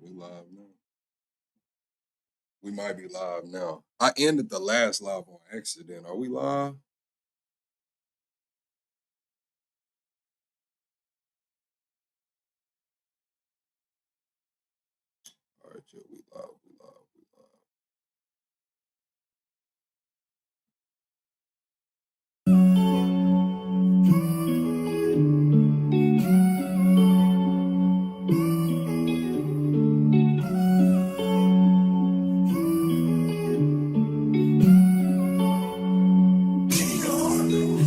We live now. We might be live now. I ended the last live on accident. Are we live? All right, yeah, we live. We live. We live.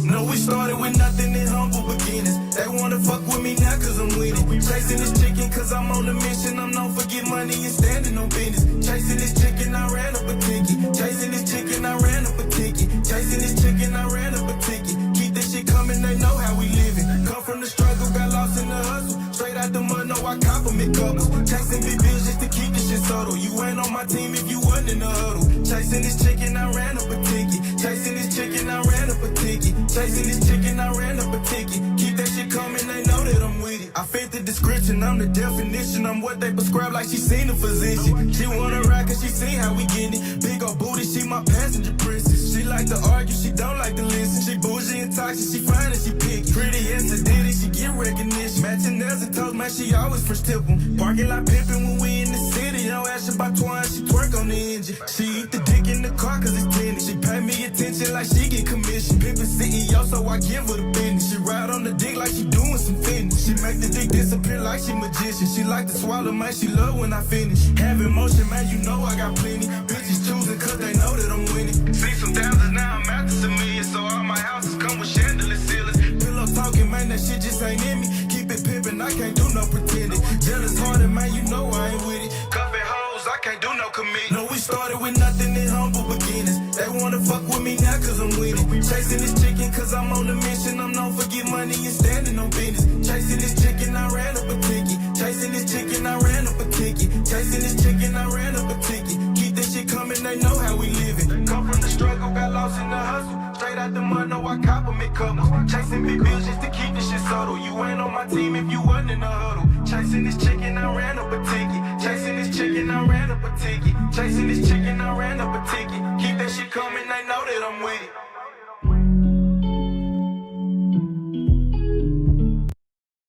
No, we started with nothing in humble beginnings. They wanna fuck with me now cause I'm winning. Chasing this chicken cause I'm on a mission. I'm known for get money and standing on business. Chasing this chicken, I ran up a ticket. Chasing this chicken, I ran up a ticket. Chasing this chicken, I ran up a ticket. Keep this shit coming, they know how we living. Come from the struggle, got lost in the hustle. Straight out the mud, no, I compliment couples. Chasing big bills just to keep this shit subtle. You ain't on my team if you wasn't in the huddle. Chasing this chicken, I ran up a ticket. Chasing this chicken, I ran up a ticket. Chasing this chicken, I ran up a ticket. Keep that shit coming, they know that I'm with it. I fit the description, I'm the definition. I'm what they prescribe like she seen a physician. She wanna ride cause she seen how we get it. Big ol' booty, she my passenger princess. She like to argue, she don't like to listen. She bougie and toxic, she fine and she picky. Pretty and sedated, she get recognition. Matching nails and toes, man, she always first tip 'em. Parking lot pimpin' when we in the city. Don't ask her about twine, she twerk on the engine. She eat the dick in the car cause it's tinted. She pay me attention like she get commission. Pimpin' CEO, so I give her the business. She ride on the dick like she doing some fitness. She make the dick disappear like she magician. She like to swallow, man, she love when I finish. Have emotion, man, you know I got plenty. Bitches choosing cause they know that I'm winning. See some thousands, now I'm after some millions. So all my houses come with chandelier ceilings. Pillow talking, man, that shit just ain't in me. Keep it pimpin', I can't do no pretending. Jealous hearted, man, you know I ain't with it. Cuffin' hoes, I can't do no commitment. No, we started with nothing in humble beginnings. They wanna fuck with me now cause I'm winning. Chasing this chicken cause I'm on a mission. I'm known for get money and standing on business. Chasing this chicken, I ran up a ticket. Chasing this chicken, I ran up a ticket. Chasing this chicken, I ran up a ticket. Keep this shit coming, they know how we living. Come from the struggle, got lost in the hustle. Straight out the mud, no, I compliment couples. Chasing big bills just to keep this shit subtle. You ain't on my team if you wasn't in the huddle. Chasing this chicken, I ran up a ticket. Chasing this chicken, I ran up a ticket. Chasing this chicken, I ran up a ticket. Keep that shit coming, they know that I'm with it.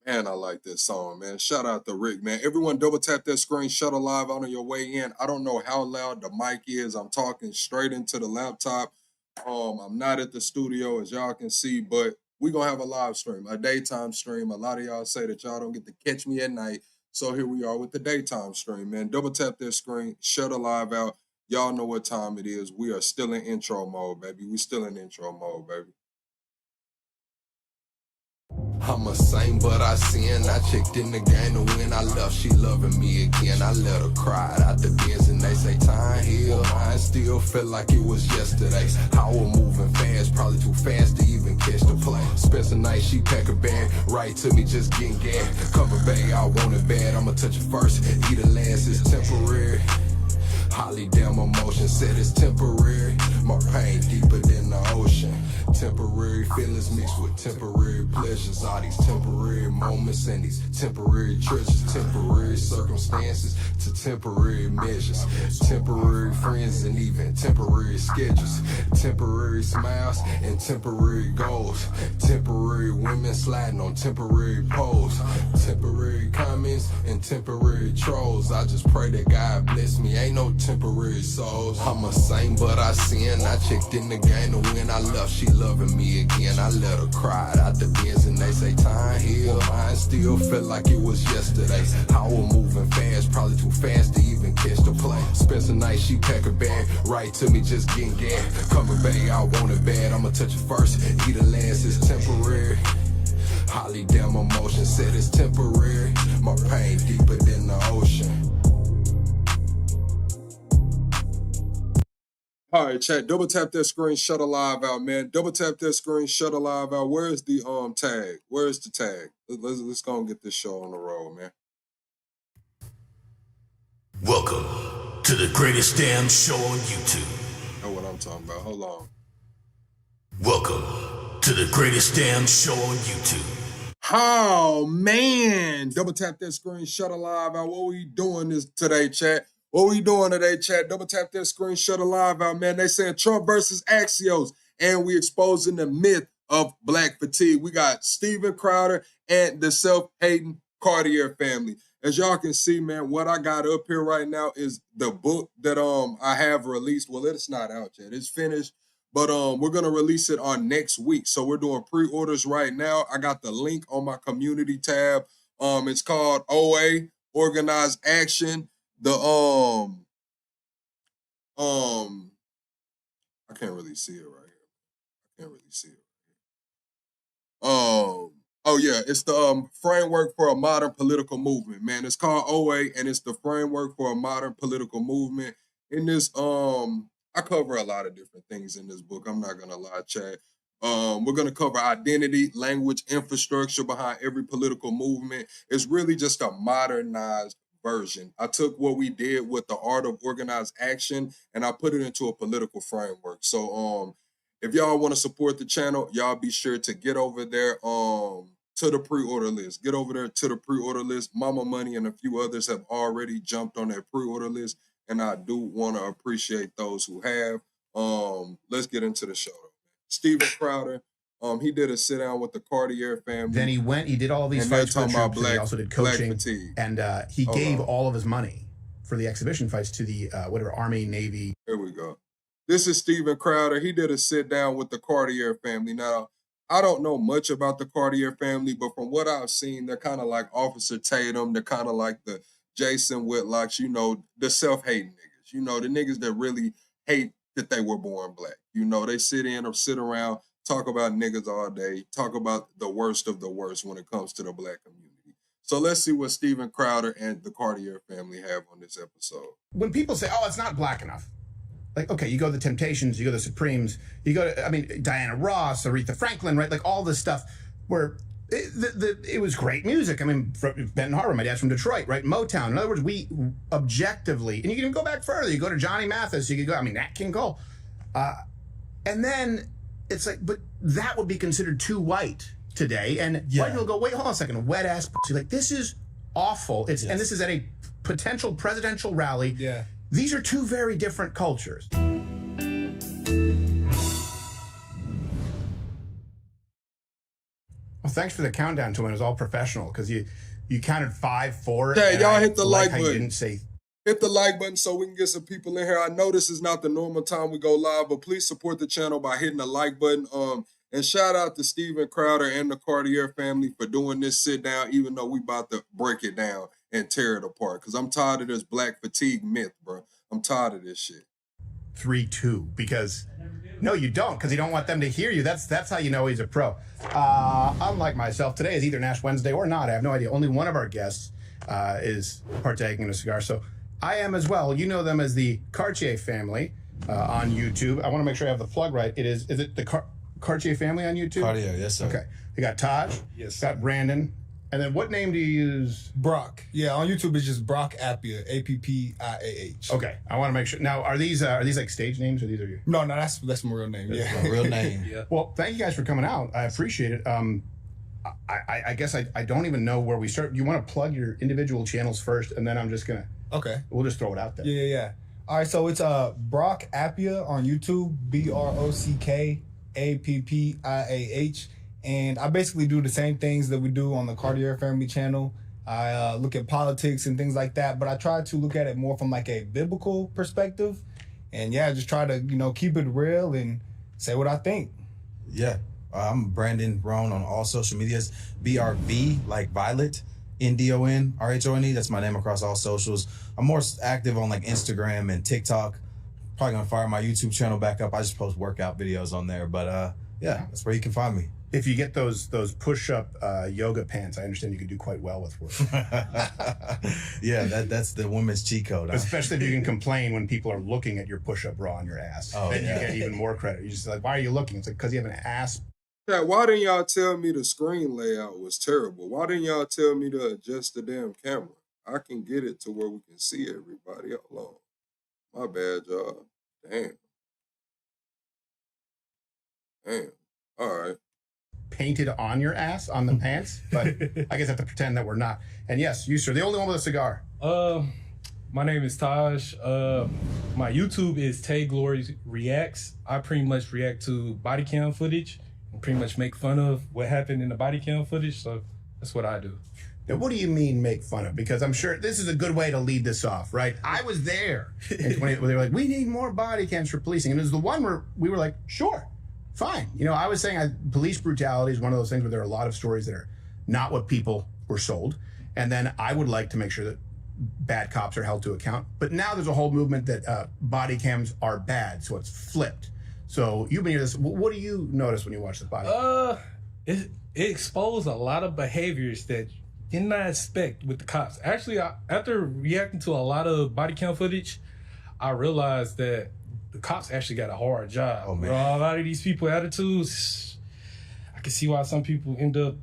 Man, I like this song, man. Shout out to Rick, man. Everyone double tap that screen, shut a live on your way in. I don't know how loud the mic is. I'm talking straight into the laptop. I'm not at the studio, as y'all can see, but we're gonna have a live stream, a daytime stream. A lot of y'all say that y'all don't get to catch me at night. So here we are with the daytime stream, man. Double tap that screen, shut a live out. Y'all know what time it is. We are still in intro mode, baby. We still in intro mode, baby. I'm a saint, but I sin. I checked in the game to win. I left, she loving me again. I let her cry out the bins and they say time heal. I still feel like it was yesterday. I was moving fast, probably too fast to even catch the play. Spent the night, she pack a bag, right to me, just getting gas. Cover bag, I want it bad. I'ma touch it first, eat it last, it's temporary. Holly damn emotion said it's temporary. My pain deeper than the ocean. Temporary feelings mixed with temporary pleasures. All these temporary moments and these temporary treasures. Temporary circumstances to temporary measures. Temporary friends and even temporary schedules. Temporary smiles and temporary goals. Temporary women sliding on temporary poles. Temporary comments and temporary trolls. I just pray that God bless me. Ain't no temporary souls. I'm a saint, but I sin. I checked in the game to win. I left, she loving me again. I let her cry out the bins and they say time heal. Mine still felt like it was yesterday. I was moving fast, probably too fast to even catch the play. Spent the night, she pack a bag, right to me, just getting gas. Cover bag, I want it bad. I'ma touch it first, eat it last, it's temporary. Holly damn emotion said it's temporary. My pain deeper than the ocean. All right, chat. Double tap that screen, shut a live out, man. Double tap that screen, shut a live out. Where's the tag? Where's the tag? Let's go and get this show on the road, man. Welcome to the greatest damn show on YouTube. That's what I'm talking about. Hold on. Welcome to the greatest damn show on YouTube. Oh man, double tap that screen, shut a live out. What we doing this today, chat? What we doing today, chat? Double tap that screen, shut a live out, man. They saying Trump versus Axios, and we exposing the myth of black fatigue. We got Steven Crowder and the self-hating Cartier family. As y'all can see, man, what I got up here right now is the book that I have released. Well, it's not out yet. It's finished. But we're gonna release it on next week. So we're doing pre-orders right now. I got the link on my community tab. It's called OA, Organized Action. The I can't really see it right here. I can't really see it. Oh yeah, it's the framework for a modern political movement, man. It's called OA, and it's the framework for a modern political movement. In this, I cover a lot of different things in this book. I'm not gonna lie, chat. We're gonna cover identity, language, infrastructure behind every political movement. It's really just a modernized version. I took what we did with the art of organized action and I put it into a political framework. So if y'all want to support the channel, y'all be sure to get over there to the pre-order list. Get over there to the pre-order list. Mama Money and a few others have already jumped on that pre-order list, and I do want to appreciate those who have. Let's get into the show. Steven Crowder, he did a sit down with the Cartier family. Then he did all these fights for the troops, and he also did coaching, and he gave all of his money for the exhibition fights to the whatever Army, Navy. Here we go. This is Steven Crowder. He did a sit down with the Cartier family. Now, I don't know much about the Cartier family, but from what I've seen, they're kind of like Officer Tatum. They're kind of like the Jason Whitlocks, you know, the self-hating niggas. You know, the niggas that really hate that they were born black. You know, they sit around, talk about niggas all day, talk about the worst of the worst when it comes to the black community. So let's see what Steven Crowder and the Cartier family have on this episode. When people say, oh, it's not black enough. Like, okay, you go to the Temptations, you go to the Supremes, you go to, I mean, Diana Ross, Aretha Franklin, right? Like all this stuff where it was great music. I mean, Benton Harbor, my dad's from Detroit, right? Motown. In other words, we objectively, and you can even go back further. You go to Johnny Mathis, you could go, I mean, Nat King Cole. And then it's like, but that would be considered too white today. And white people go, wait, hold on a second, wet ass pussy. Like, this is awful. It's And this is at a potential presidential rally. Yeah. These are two very different cultures. Well, thanks for the countdown to it. It was all professional because you counted 5, 4. Yeah, y'all hit the like button. button. You didn't say. Hit the like button so we can get some people in here. I know this is not the normal time we go live, but please support the channel by hitting the like button. And shout out to Steven Crowder and the Cartier family for doing this sit down, even though we about to break it down and tear it apart. Because I'm tired of this black fatigue myth, bro. I'm tired of this shit. 3-2, because no, you don't, because you don't want them to hear you. That's how you know he's a pro. Unlike myself, today is either Nash Wednesday or not. I have no idea. Only one of our guests is partaking in a cigar, so I am as well. You know them as the Cartier family on YouTube. I want to make sure I have the plug right. Is it the Cartier family on YouTube? Cartier, yes, sir. Okay. You got Taj. Yes. Got Brandon. And then what name do you use? Brock. Yeah, on YouTube it's just Brock Appia, Appiah. Okay, I want to make sure. Now, are these like stage names or these are your? No, that's my real name. My real name. Yeah. Well, thank you guys for coming out. I appreciate it. I guess I don't even know where we start. You want to plug your individual channels first, and then I'm just gonna. Okay. We'll just throw it out there. Yeah. All right, so it's Brock Appia on YouTube, BrockAppiah. And I basically do the same things that we do on the Cartier Family channel. I look at politics and things like that, but I try to look at it more from like a biblical perspective. And yeah, just try to, keep it real and say what I think. Yeah. I'm Brandon Rohn on all social medias. BRV, like Violet, NDONRHONE. That's my name across all socials. I'm more active on like Instagram and TikTok. Probably gonna fire my YouTube channel back up. I just post workout videos on there. But yeah, that's where you can find me. If you get those push-up yoga pants, I understand you can do quite well with work. Yeah, that's the women's cheat code. Especially if you can complain when people are looking at your push-up bra on your ass. Oh, then yeah. you get even more credit. You're just like, why are you looking? It's like, because you have an ass. Yeah, why didn't y'all tell me the screen layout was terrible? Why didn't y'all tell me to adjust the damn camera? I can get it to where we can see everybody. Hold on. My bad, y'all. Damn. All right. painted on your ass on the pants, but I guess I have to pretend that we're not. And yes, you, sir, the only one with a cigar. My name is Taj. My YouTube is Tay Glory Reacts. I pretty much react to body cam footage and pretty much make fun of what happened in the body cam footage. So that's what I do. Now, what do you mean make fun of? Because I'm sure this is a good way to lead this off, right? I was there in 20, where they were like, we need more body cams for policing. And it was the one where we were like, sure, fine. You know, I was saying police brutality is one of those things where there are a lot of stories that are not what people were sold. And then I would like to make sure that bad cops are held to account. But now there's a whole movement that body cams are bad, so it's flipped. So you've been here this. What do you notice when you watch the body cam? It exposed a lot of behaviors that did not expect with the cops. Actually, after reacting to a lot of body cam footage, I realized that the cops actually got a hard job. Oh, man. A lot of these people attitudes, I can see why some people end up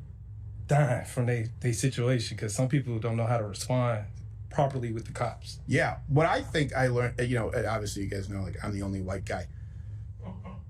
dying from their situation, because some people don't know how to respond properly with the cops. Yeah, what I think I learned, you know, obviously you guys know, like, I'm the only white guy.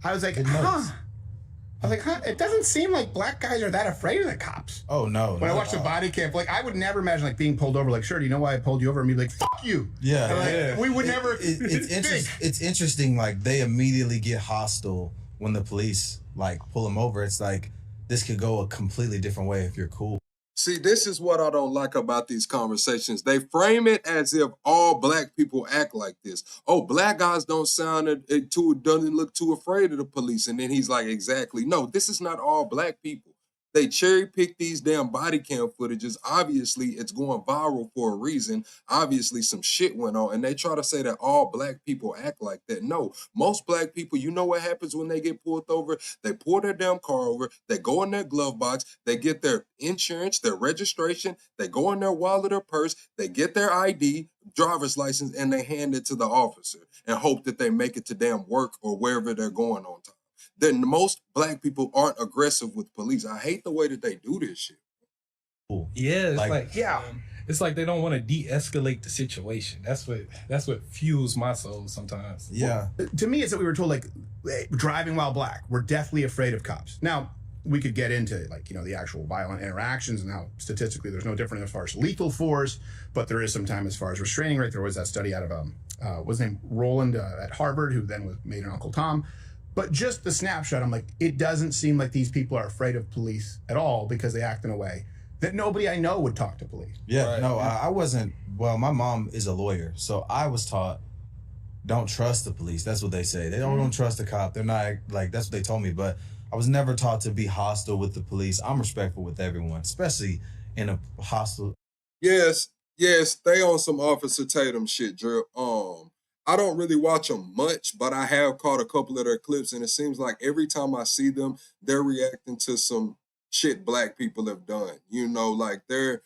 I was like, it doesn't seem like black guys are that afraid of the cops. Oh, no. When I watched the body cam, like, I would never imagine, like, being pulled over, like, sure, do you know why I pulled you over? And be like, fuck you. Yeah. And, like, we would never. It's interesting, like, they immediately get hostile when the police, like, pull them over. It's like, this could go a completely different way if you're cool. See, this is what I don't like about these conversations. They frame it as if all black people act like this. Oh, black guys don't doesn't look too afraid of the police. And then he's like, exactly. No, this is not all black people. They cherry pick these damn body cam footages. Obviously, it's going viral for a reason. Obviously, some shit went on. And they try to say that all black people act like that. No, most black people, you know what happens when they get pulled over? They pull their damn car over. They go in their glove box. They get their insurance, their registration. They go in their wallet or purse. They get their ID, driver's license, and they hand it to the officer and hope that they make it to damn work or wherever they're going on time. Then most black people aren't aggressive with police. I hate the way that they do this shit. Yeah, it's like they don't want to de-escalate the situation. That's what fuels my soul sometimes. Yeah. To me, it's that we were told, like, driving while black, we're deathly afraid of cops. Now, we could get into, like, you know, the actual violent interactions and how statistically there's no different as far as lethal force, but there is some time as far as restraining rate. There was that study out of, what's his name, Roland at Harvard, who then was made an Uncle Tom. But just the snapshot, I'm like, it doesn't seem like these people are afraid of police at all because they act in a way that nobody I know would talk to police. Yeah, Right. no, I wasn't. Well, my mom is a lawyer, so I was taught, don't trust the police. That's what they say. They don't trust the cop. They're not, like, that's what they told me. But I was never taught to be hostile with the police. I'm respectful with everyone, especially in a hostile. Yes, they on some Officer Tatum shit, Drip. I don't really watch them much, but I have caught a couple of their clips, and it seems like every time I see them, they're reacting to some shit black people have done. You know, like they're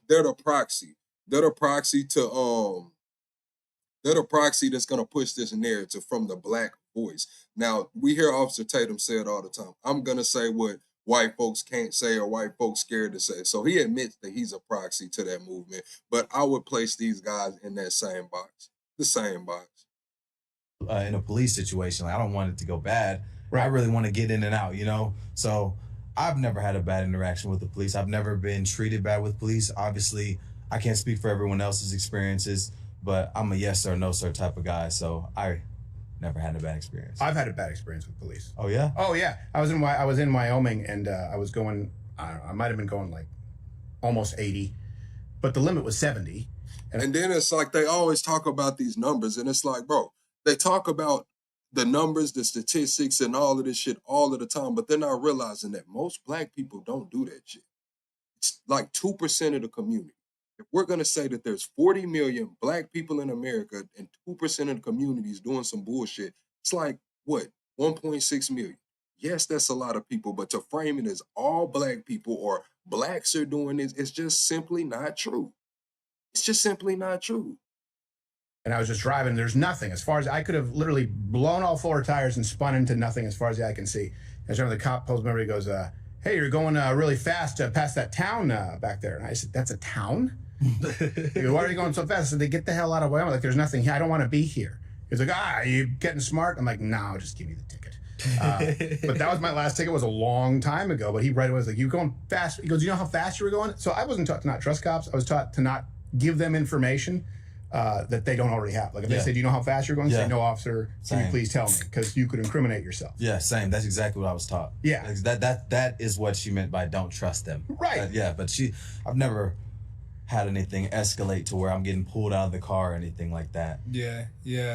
the proxy. They're the proxy that's gonna push this narrative from the black voice. Now, we hear Officer Tatum say it all the time. I'm gonna say what white folks can't say or white folks scared to say. So he admits that he's a proxy to that movement, but I would place these guys in that same box. The same box. In a police situation, like, I don't want it to go bad. Right. I really want to get in and out, you know? So I've never had a bad interaction with the police. I've never been treated bad with police. Obviously, I can't speak for everyone else's experiences, but I'm a yes sir, no sir type of guy. So I never had a bad experience. I've had a bad experience with police. Oh, yeah? Oh, yeah. I was in Wyoming, and I was going, I might have been going like almost 80, but the limit was 70. And then it's like they always talk about these numbers, and it's like, bro, they talk about the numbers, the statistics, and all of this shit all of the time, but they're not realizing that most black people don't do that shit. It's like 2% of the community. If we're going to say that there's 40 million black people in America and 2% of the community is doing some bullshit, it's like, what, 1.6 million? Yes, that's a lot of people, but to frame it as all black people or blacks are doing this, it's just simply not true. It's just simply not true. And I was just driving. There's nothing. As far as I could have literally blown all four tires and spun into nothing as far as the eye can see. And so the cop pulls me over. He goes, hey, you're going really fast past that town back there. And I said, that's a town? He goes, why are you going so fast? I said, they get the hell out of the way. I'm like, there's nothing here. I don't want to be here. He's like, you getting smart? I'm like, no, just give me the ticket. But that was my last ticket. Was a long time ago. But he right away was like, "You going fast?" He goes, "You know how fast you were going?" So I wasn't taught to not trust cops. I was taught to not give them information that they don't already have. Like if they say, "Do you know how fast you're going?" Say, "No, officer. Can you please tell me?" Because you could incriminate yourself. Yeah, same. That's exactly what I was taught. Yeah. That is what she meant by don't trust them. Right. Yeah, but I've never had anything escalate to where I'm getting pulled out of the car or anything like that. Yeah.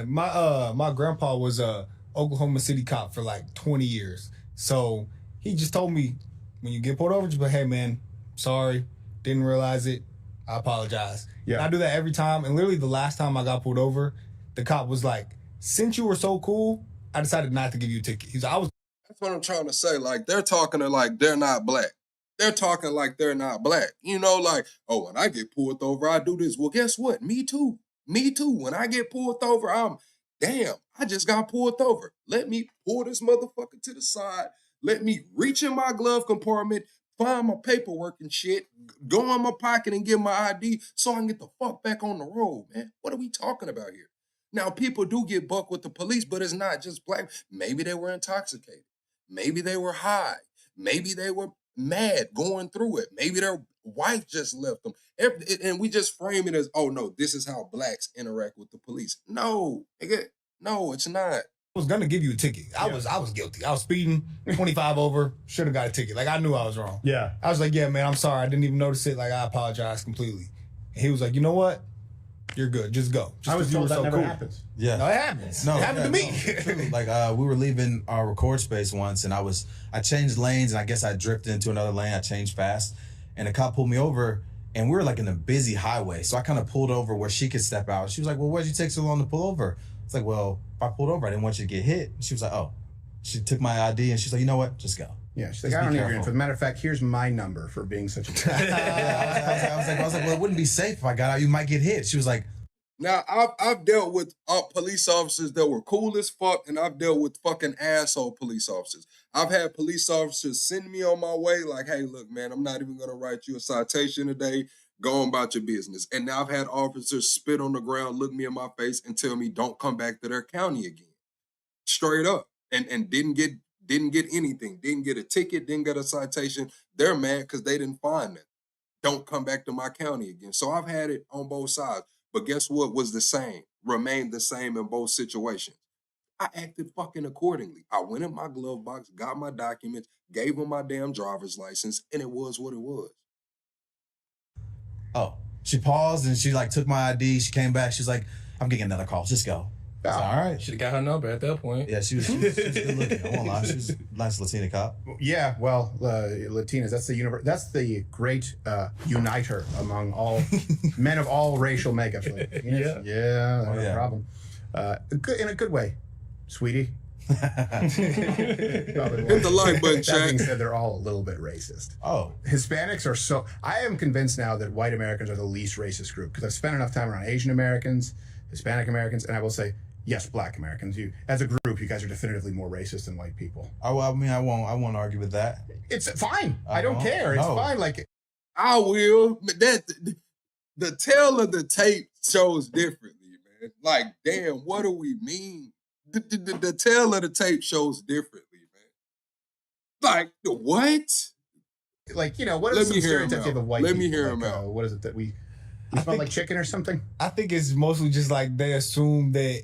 My grandpa was a Oklahoma City cop for like 20 years. So he just told me, when you get pulled over, just be like, "Hey man, sorry, didn't realize it. I apologize." Yeah. And I do that every time. And literally the last time I got pulled over, the cop was like, "Since you were so cool, I decided not to give you a ticket." He's like, That's what I'm trying to say. Like, they're talking to like they're not black. They're talking like they're not black. You know, like, oh, when I get pulled over, I do this. Well, guess what? Me too. Me too. When I get pulled over, damn, I just got pulled over. Let me pull this motherfucker to the side. Let me reach in my glove compartment, find my paperwork and shit, go in my pocket and get my ID so I can get the fuck back on the road, man. What are we talking about here? Now, people do get bucked with the police, but it's not just black. Maybe they were intoxicated. Maybe they were high. Maybe they were mad going through it. Maybe their wife just left them. And we just frame it as, oh no, this is how blacks interact with the police. No, nigga, no, it's not. was gonna give you a ticket. I was guilty. I was speeding, 25 over, should have got a ticket. Like I knew I was wrong. Yeah. I was like, "Yeah, man, I'm sorry. I didn't even notice it. Like I apologize completely." And he was like, "You know what? You're good. Just go." Just I was 'cause you told were that so never cool. happens. Yeah. No, it happens. No, it happened to me. True. Like we were leaving our record space once, and I changed lanes, and I guess I drifted into another lane. I changed fast, and the cop pulled me over, and we were like in a busy highway, so I kind of pulled over where she could step out. She was like, "Well, why'd you take so long to pull over?" It's like, "Well, if I pulled over, I didn't want you to get hit." She was like, "Oh." She took my ID, and she's like, "You know what? Just go." Yeah, she's like, Just "I don't be need your careful. info. As a matter of fact, here's my number for being such a Yeah, I was like, well, it wouldn't be safe if I got out. You might get hit. She was like, Now, I've dealt with police officers that were cool as fuck, and I've dealt with fucking asshole police officers. I've had police officers send me on my way like, "Hey, look, man, I'm not even going to write you a citation today. Go on about your business." And now I've had officers spit on the ground, look me in my face, and tell me, "Don't come back to their county again." Straight up. And didn't get anything. Didn't get a ticket, didn't get a citation. They're mad because they didn't find it. Don't come back to my county again. So I've had it on both sides. But guess what was the same? Remained the same in both situations. I acted fucking accordingly. I went in my glove box, got my documents, gave them my damn driver's license, and it was what it was. "Oh." She paused and she like took my ID. She came back. She's like, "I'm getting another call. Just go." I was like, "All right." Should have got her number at that point. Yeah, she was good looking. I won't lie. She was a nice Latina cop. Yeah, well, Latinas, that's the great uniter among all men of all racial makeups. Latinas, yeah, no yeah. problem. In a good way, sweetie. Hit the like button, That being Shaq. said, they're all a little bit racist. Oh, Hispanics are so. I am convinced now that white Americans are the least racist group because I've spent enough time around Asian Americans, Hispanic Americans, and I will say, yes, Black Americans. You, as a group, you guys are definitively more racist than white people. I mean, I won't argue with that. It's fine. I don't care. It's No. fine. Like, I will. The tail of the tape shows differently, man. Like, damn, what do we mean? The tail of the tape shows differently, man. Like, what? what Let is me some hear 'em stereotype out. of white Let me people? hear 'em out. What is it that we smell think- like chicken or something? I think it's mostly just like they assume that,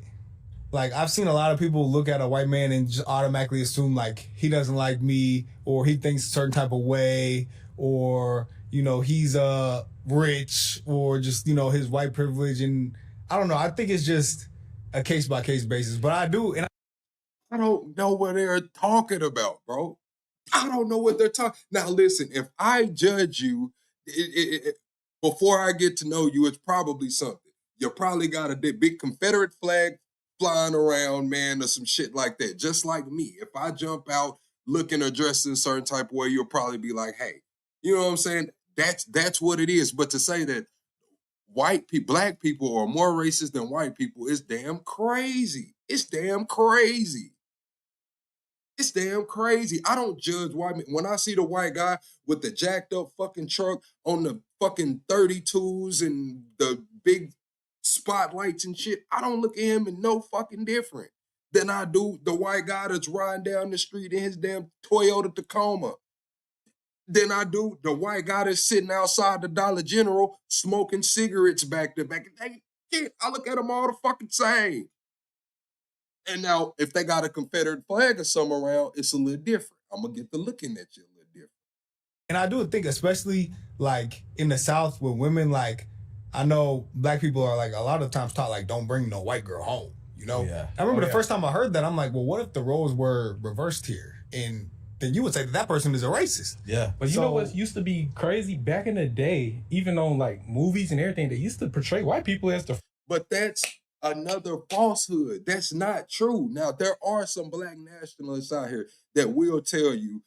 like I've seen a lot of people look at a white man and just automatically assume like he doesn't like me or he thinks a certain type of way or he's rich or just his white privilege, and I don't know. I think it's just a case by case basis, but I do and I don't know what they're talking about, bro. I don't know what they're talking. Now, listen, if I judge you before I get to know you, it's probably something. You probably got a big Confederate flag flying around, man, or some shit like that. Just like me. If I jump out looking or dressed in a certain type of way, you'll probably be like, "Hey," you know what I'm saying? That's what it is. But to say that black people are more racist than white people is damn crazy. It's damn crazy. It's damn crazy. I don't judge white men. When I see the white guy with the jacked up fucking truck on the fucking 32s and the big spotlights and shit, I don't look at him and no fucking different. than I do the white guy that's riding down the street in his damn Toyota Tacoma. Than I do the white guy that's sitting outside the Dollar General smoking cigarettes back to back. I look at them all the fucking same. And now, if they got a Confederate flag or something around, it's a little different. I'm gonna get to looking at you a little different. And I do think, especially like in the South, with women, like I know black people are like a lot of times taught like don't bring no white girl home. You know, Yeah. I remember the first time I heard that, I'm like, well, what if the roles were reversed here? And then you would say that person is a racist. Yeah. But you know what used to be crazy back in the day, even on like movies and everything, they used to portray white people as the. But that's another falsehood. That's not true. Now, there are some black nationalists out here that will tell you,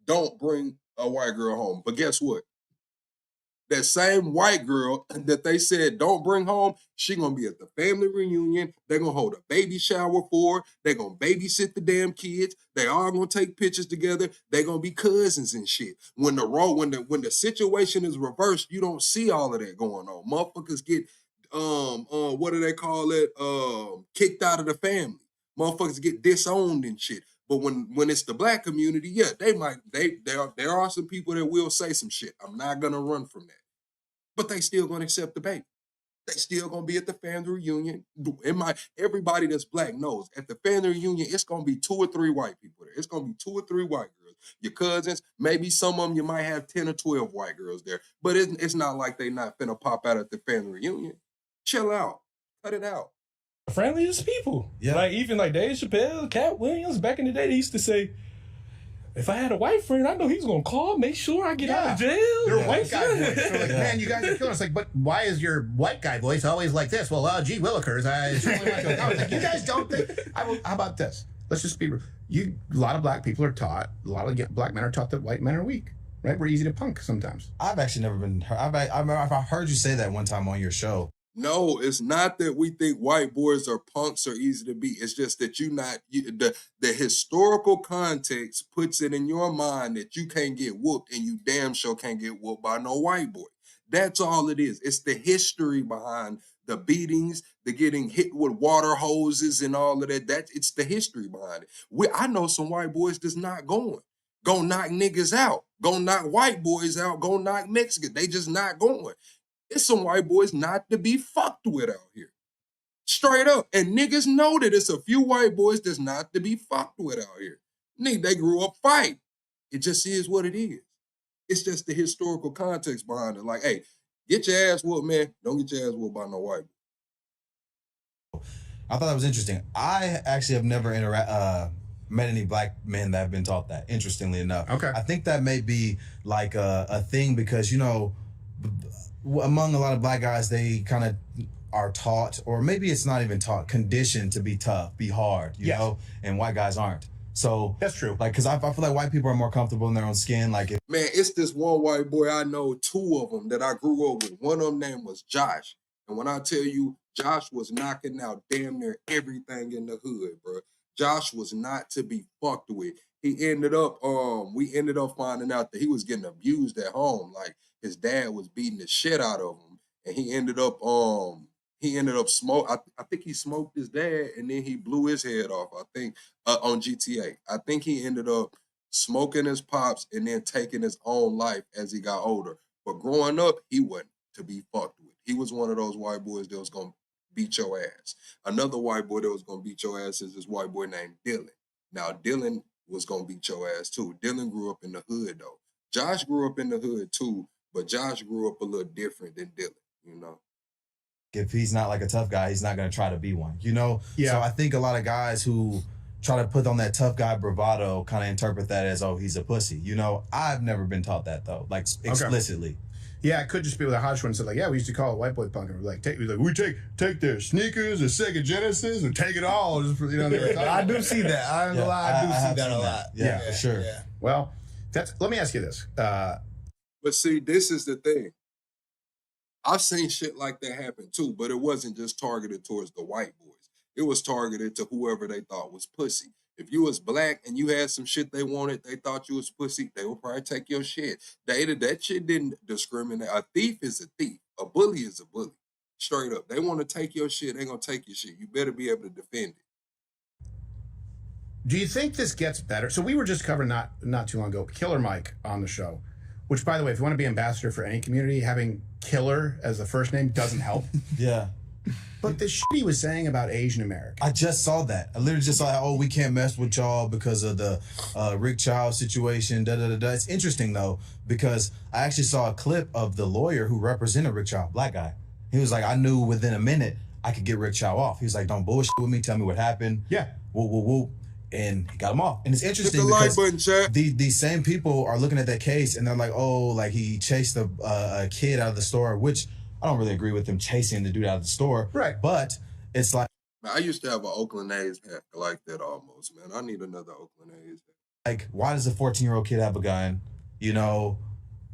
don't bring a white girl home. But guess what? That same white girl that they said don't bring home, she gonna be at the family reunion. They're gonna hold a baby shower for her. They're gonna babysit the damn kids. They all gonna take pictures together. They're gonna be cousins and shit. When the situation is reversed, you don't see all of that going on. Motherfuckers get what do they call it? Kicked out of the family. Motherfuckers get disowned and shit. But when it's the black community, yeah, there are some people that will say some shit. I'm not gonna run from that. But they still gonna accept the baby. They still gonna be at the family reunion. Everybody that's black knows at the family reunion, it's gonna be 2 or 3 white people there. It's gonna be 2 or 3 white girls. Your cousins, maybe some of them you might have 10 or 12 white girls there. But it's not like they not finna pop out at the family reunion. Chill out. Cut it out. Friendliest people. Yeah. Like even like Dave Chappelle, Cat Williams, back in the day, they used to say, if I had a white friend, I know he's gonna call, make sure I get out of jail. They're white guy voice. They're like, man, you guys are killing us. Like, but why is your white guy voice always like this? Well, gee willikers, I certainly want to go. Like, you guys don't think. How about this? Let's just be real. A lot of black people are taught. A lot of black men are taught that white men are weak. Right? We're easy to punk sometimes. I've actually never been. I've heard you say that one time on your show. No, it's not that we think white boys are punks or easy to beat. It's just that the historical context puts it in your mind that you can't get whooped, and you damn sure can't get whooped by no white boy. That's all it is. It's the history behind the beatings, the getting hit with water hoses and all of that. It's the history behind it. I know some white boys that's not going. Go knock niggas out. Go knock white boys out. Go knock Mexicans. They just not going. It's some white boys not to be fucked with out here. Straight up. And niggas know that it's a few white boys that's not to be fucked with out here. Nigga, they grew up fighting. It just is what it is. It's just the historical context behind it. Like, hey, get your ass whooped, man. Don't get your ass whooped by no white boy. I thought that was interesting. I actually have never met any black men that have been taught that, interestingly enough. Okay. I think that may be like a thing because, you know, among a lot of black guys, they kind of are taught, or maybe it's not even taught, conditioned to be tough, be hard, you know, and white guys aren't. So that's true. Like, because I feel like white people are more comfortable in their own skin. Like, man, it's this one white boy I know, 2 of them that I grew up with. One of them name was Josh. And when I tell you, Josh was knocking out damn near everything in the hood, bro. Josh was not to be fucked with. We ended up finding out that he was getting abused at home. Like, his dad was beating the shit out of him, and he ended up smoke. I think he smoked his dad, and then he blew his head off. I think on GTA. I think he ended up smoking his pops and then taking his own life as he got older. But growing up, he wasn't to be fucked with. He was one of those white boys that was gonna beat your ass. Another white boy that was gonna beat your ass is this white boy named Dylan. Now Dylan was gonna beat your ass too. Dylan grew up in the hood though. Josh grew up in the hood too. But Josh grew up a little different than Dylan, you know? if he's not like a tough guy, he's not going to try to be one, you know? Yeah. So I think a lot of guys who try to put on that tough guy bravado kind of interpret that as, oh, he's a pussy. You know, I've never been taught that, though, like explicitly. Yeah, it could just be with a Hodge one said like, yeah, we used to call it white boy punk, and we're like, we take their sneakers, or Sega Genesis, and take it all. Just for, you know, I do see that. I ain't gonna lie, I do see that a lot. Yeah, for sure. Yeah. Well, let me ask you this. But see, this is the thing. I've seen shit like that happen too, but it wasn't just targeted towards the white boys. It was targeted to whoever they thought was pussy. If you was black and you had some shit they wanted, they thought you was pussy, they would probably take your shit. That shit didn't discriminate. A thief is a thief. A bully is a bully. Straight up. They want to take your shit, they gonna take your shit. You better be able to defend it. Do you think this gets better? So we were just covering not too long ago Killer Mike on the show, which, by the way, if you want to be ambassador for any community, having Killer as the first name doesn't help. Yeah. But the shit he was saying about Asian Americans. I just saw that. I literally just saw, oh, we can't mess with y'all because of the Rick Child situation, da-da-da-da. It's interesting, though, because I actually saw a clip of the lawyer who represented Rick Child, black guy. He was like, I knew within a minute I could get Rick Child off. He was like, don't bullshit with me. Tell me what happened. Yeah. Woo, woo, woo. And he got him off. And it's interesting Hit the like because button, chat. these same people are looking at that case and they're like, oh, like he chased a kid out of the store, which I don't really agree with him chasing the dude out of the store. Right. But it's like, Man, I used to have an Oakland A's hat like that almost, man. I need another Oakland A's hat. like, why does a 14-year-old kid have a gun? You know,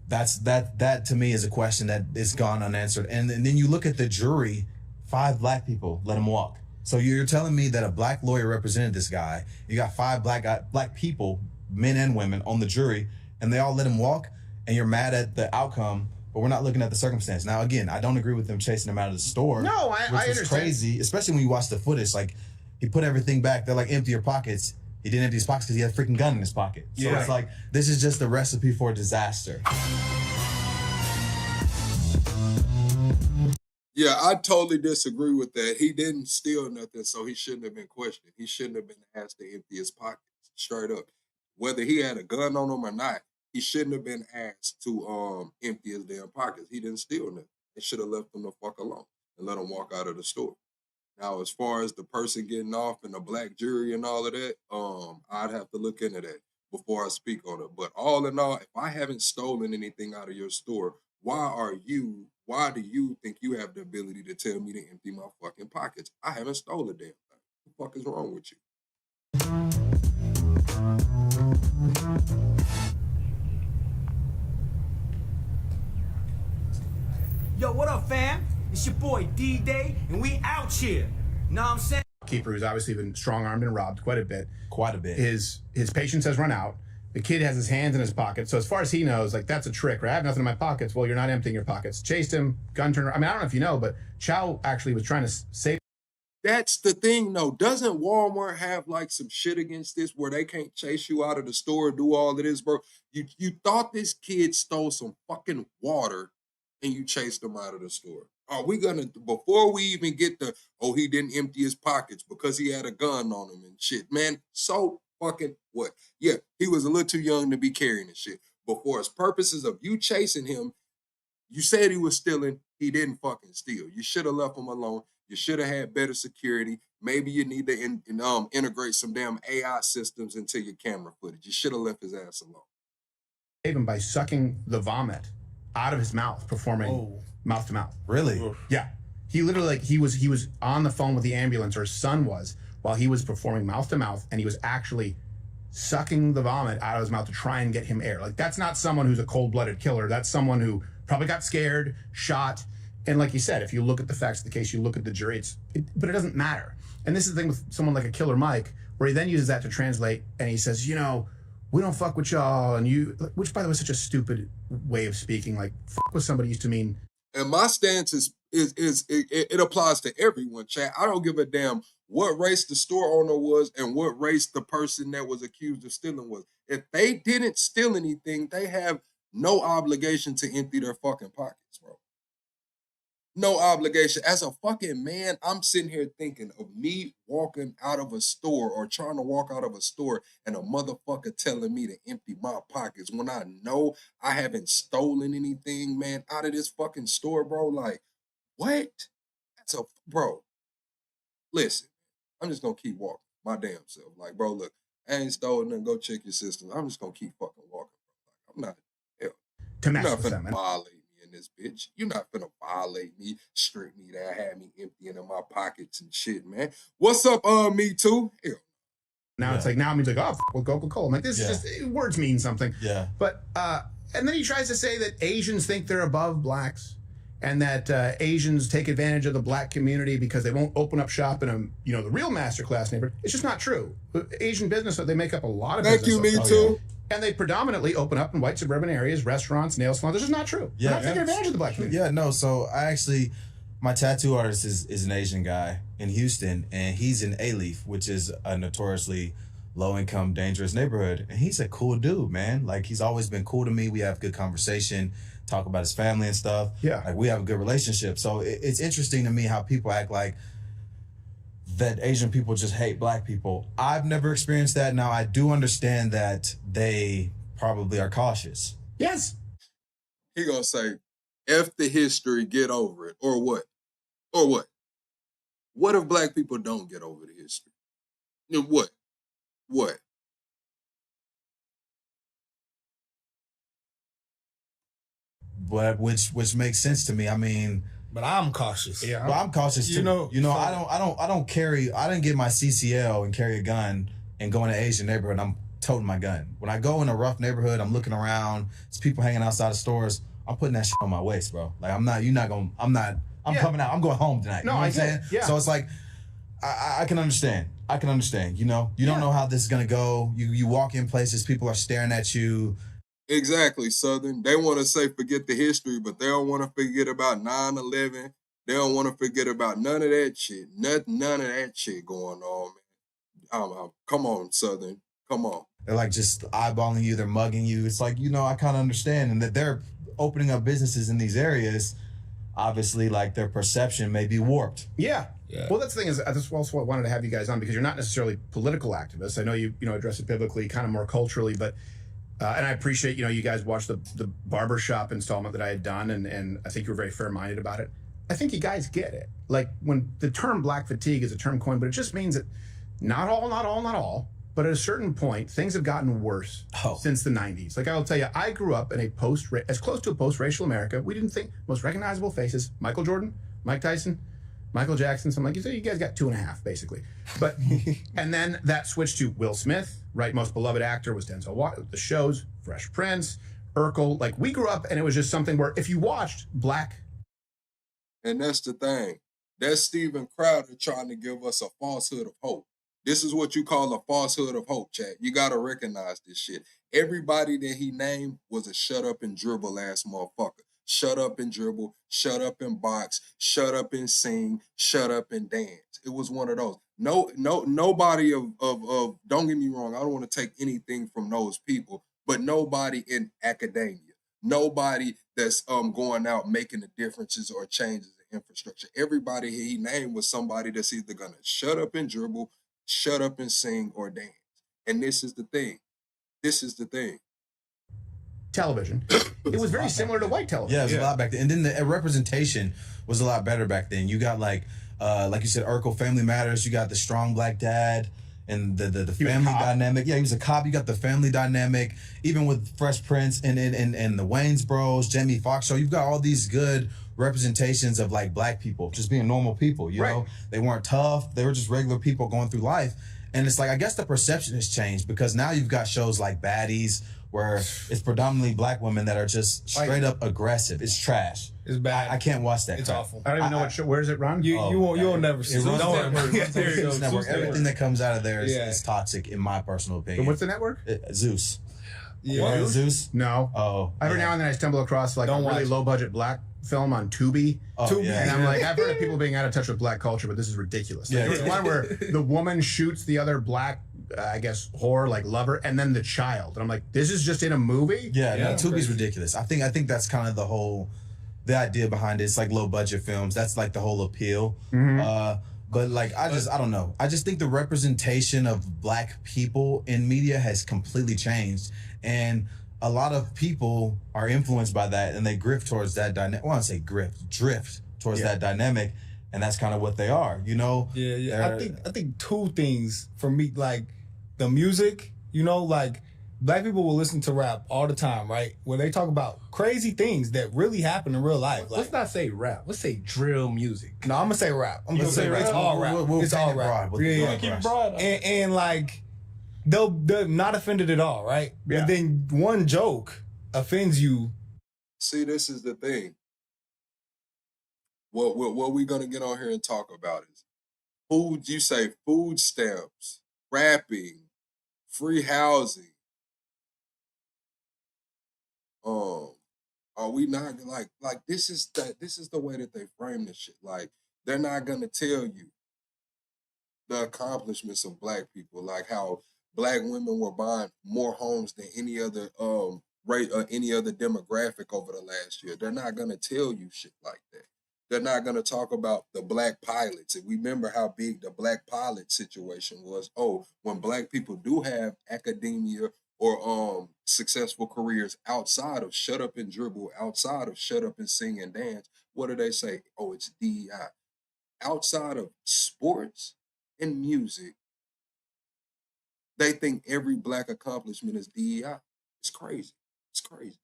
that to me is a question that is gone unanswered. And then you look at the jury, 5 black people let him walk. So you're telling me that a black lawyer represented this guy. You got 5 black people, men and women, on the jury, and they all let him walk. And you're mad at the outcome, but we're not looking at the circumstance. Now, again, I don't agree with them chasing him out of the store. No, I which was understand. crazy, especially when you watch the footage. Like, he put everything back. They're like, empty your pockets. He didn't empty his pockets because he had a freaking gun in his pocket. So Yeah. it's like, this is just a recipe for disaster. Yeah, I totally disagree with that. He didn't steal nothing, so he shouldn't have been questioned. He shouldn't have been asked to empty his pockets, straight up. Whether he had a gun on him or not, he shouldn't have been asked to empty his damn pockets. He didn't steal nothing. They should have left him the fuck alone and let him walk out of the store. Now, as far as the person getting off and the black jury and all of that, I'd have to look into that before I speak on it. But all in all, if I haven't stolen anything out of your store, why do you think you have the ability to tell me to empty my fucking pockets? I haven't stolen a damn thing. What the fuck is wrong with you? Yo, what up, fam? It's your boy D-Day, and we out here. Know what I'm saying? Keeper, who's obviously been strong-armed and robbed quite a bit. Quite a bit. His patience has run out. The kid has his hands in his pockets. So as far as he knows, like, that's a trick, right? I have nothing in my pockets. Well, you're not emptying your pockets. Chased him, gun turner. I mean, I don't know if you know, but Chow actually was trying to save. That's the thing, though. Doesn't Walmart have like some shit against this where they can't chase you out of the store and do all of this, bro? You thought this kid stole some fucking water and you chased him out of the store. Are we gonna, before we even get the, oh, he didn't empty his pockets because he had a gun on him and shit, man, so fucking what? Yeah, he was a little too young to be carrying this shit. But for his purposes of you chasing him, you said he was stealing, he didn't fucking steal. You should have left him alone. You should have had better security. Maybe you need to integrate some damn AI systems into your camera footage. You should have left his ass alone. Save him by sucking the vomit out of his mouth, performing mouth to mouth. Really? Yeah. He literally, like, he was on the phone with the ambulance, or his son was, while he was performing mouth to mouth, and he was actually sucking the vomit out of his mouth to try and get him air. Like, that's not someone who's a cold-blooded killer. That's someone who probably got scared, shot, and like you said, if you look at the facts of the case, you look at the jury, but it doesn't matter. And this is the thing with someone like a Killer Mike, where he then uses that to translate, and he says, you know, we don't fuck with y'all, and you, which, by the way, is such a stupid way of speaking. Like, fuck with somebody used to mean. And my stance is it applies to everyone, chat. I don't give a damn what race the store owner was and what race the person that was accused of stealing was. If they didn't steal anything, they have no obligation to empty their fucking pockets, bro. No obligation. As a fucking man, I'm sitting here thinking of me walking out of a store or trying to walk out of a store and a motherfucker telling me to empty my pockets when I know I haven't stolen anything, man, out of this fucking store, bro. Like, what? That's a, bro. Listen, I'm just gonna keep walking my damn self. Like, bro, look, I ain't stolen nothing. Go check your system. I'm just gonna keep fucking walking. I'm not, hell, To you're mess not with them. finna violate me in this bitch. You're not finna violate me, strip me there, have me emptying in my pockets and shit, man. What's up, me too? Hell, Now it's like, now it means like, oh, we'll Coca-Cola. I'm like, this is just, words mean something. Yeah. But, and then he tries to say that Asians think they're above blacks, and that Asians take advantage of the black community because they won't open up shop in a, you know, the real masterclass neighborhood. It's just not true. Asian business, they make up a lot of thank business. you, me too. And they predominantly open up in white suburban areas, restaurants, nail salons. This is not true. Yeah, They're not taking advantage of the black community. Yeah, no. So I actually, my tattoo artist is an Asian guy in Houston, and he's in A-Leaf, which is a notoriously low income, dangerous neighborhood. And he's a cool dude, man. Like, he's always been cool to me. We have good conversation, talk about his family and stuff. Yeah. Like, we have a good relationship. So it's interesting to me how people act like that Asian people just hate black people. I've never experienced that. Now, I do understand that they probably are cautious. Yes. He gonna say, F the history, get over it. Or what? Or what? What if black people don't get over the history? Then what? What? But which makes sense to me. I mean, But I'm cautious. Yeah. well, I'm cautious too. You know, I don't carry. I didn't get my CCL and carry a gun and go in an Asian neighborhood. I'm toting my gun. When I go in a rough neighborhood, I'm looking around. There's people hanging outside of stores. I'm putting that shit on my waist, bro. Like, I'm not. You're not gonna. I'm not. I'm Yeah. coming out. I'm going home tonight. No, you know what I I'm saying? get it. Yeah. So it's like, I can understand. I can understand. You know, you don't know how this is gonna go. You walk in places, people are staring at you. Exactly, Southern. They want to say forget the history, but they don't want to forget about 9/11. They don't want to forget about none of that shit. None of that shit going on, man. Come on, Southern. Come on. They're like just eyeballing you. They're mugging you. It's like, you know, I kind of understand, and that they're opening up businesses in these areas. Obviously, like, their perception may be warped. Yeah. Yeah. Well, that's the thing is, that's also why I wanted to have you guys on, because you're not necessarily political activists. I know you address it biblically, kind of more culturally, but and I appreciate you guys watched the barbershop installment that I had done, and I think you were very fair minded about it. I think you guys get it. Like, when the term black fatigue is a term coined, but it just means that not all, but at a certain point, things have gotten worse since the 90s. Like, I will tell you, I grew up in as close to a post-racial America. We didn't think most recognizable faces: Michael Jordan, Mike Tyson, Michael Jackson. So I'm like, you guys got 2.5, basically. But and then that switched to Will Smith, right? Most beloved actor was Denzel Washington. The shows, Fresh Prince, Urkel. Like, we grew up, and it was just something where if you watched black. And that's the thing. That's Steven Crowder trying to give us a falsehood of hope. This is what you call a falsehood of hope, chat. You got to recognize this shit. Everybody that he named was a shut up and dribble ass motherfucker. Shut up and dribble, shut up and box, shut up and sing, shut up and dance. It was one of those. Nobody of don't get me wrong, I don't want to take anything from those people, but nobody in academia, nobody that's going out making the differences or changes in infrastructure. Everybody he named was somebody that's either gonna shut up and dribble, shut up and sing, or dance. And this is the thing. This is the thing. Television. It was very similar to white television. Yeah, it was a lot back then. And then the representation was a lot better back then. You got like you said, Urkel, Family Matters. You got the strong black dad and the family dynamic. Yeah, he was a cop. You got the family dynamic. Even with Fresh Prince and the Wayans Bros, Jamie Foxx show. You've got all these good representations of like black people just being normal people. You know, they weren't tough. They were just regular people going through life. And it's like, I guess the perception has changed because now you've got shows like Baddies, where it's predominantly black women that are just straight up aggressive. It's trash. It's bad. I can't watch that. It's crap. awful. I don't even know what show. Where does it run? You'll never see It it. runs Don't worry. Zeus Network. Everything that comes out of there is toxic, in my personal But opinion. what's the network? Zeus. Yeah. Zeus? No. Oh. Every now and then I stumble across like Don't a really watch it. low budget black film on Tubi. Tubi. Yeah. And I'm like, I've heard of people being out of touch with black culture, but this is ridiculous. Like, Yeah. there was one where the woman shoots the other black, I guess, whore, like lover, and then the child. And I'm like, this is just in a movie? Yeah, Yeah, no, Tubi's crazy. ridiculous. I think that's kind of the idea behind it. It's like low budget films. That's like the whole appeal. But like, I don't know. I just think the representation of black people in media has completely changed. And a lot of people are influenced by that, and they drift towards that dynamic. Well, I don't say drift towards that dynamic, and that's kind of what they are, you know? Yeah. I think two things for me, like the music, like black people will listen to rap all the time, right? Where they talk about crazy things that really happen in real life. Like, Let's not say rap. Let's say drill music. no, I'm gonna say rap. I'm gonna Let's say say rap. It's rap. all rap. We'll It's paint all it rap. broad. Yeah. Keep it broad. And like they're not offended at all, right? Yeah. But then one joke offends you. See, this is the thing. What we're gonna get on here and talk about is food. You say food stamps, rapping, free housing. Are we not like this is the way that they frame this shit. Like, they're not gonna tell you the accomplishments of black people, like how black women were buying more homes than any other rate or any other demographic over the last year. They're not gonna tell you shit like that. They're not gonna talk about the black pilots. And we remember how big the black pilot situation was. Oh, when black people do have academia or successful careers outside of shut up and dribble, outside of shut up and sing and dance, what do they say? Oh, it's DEI. Outside of sports and music, they think every black accomplishment is DEI. It's crazy. It's crazy.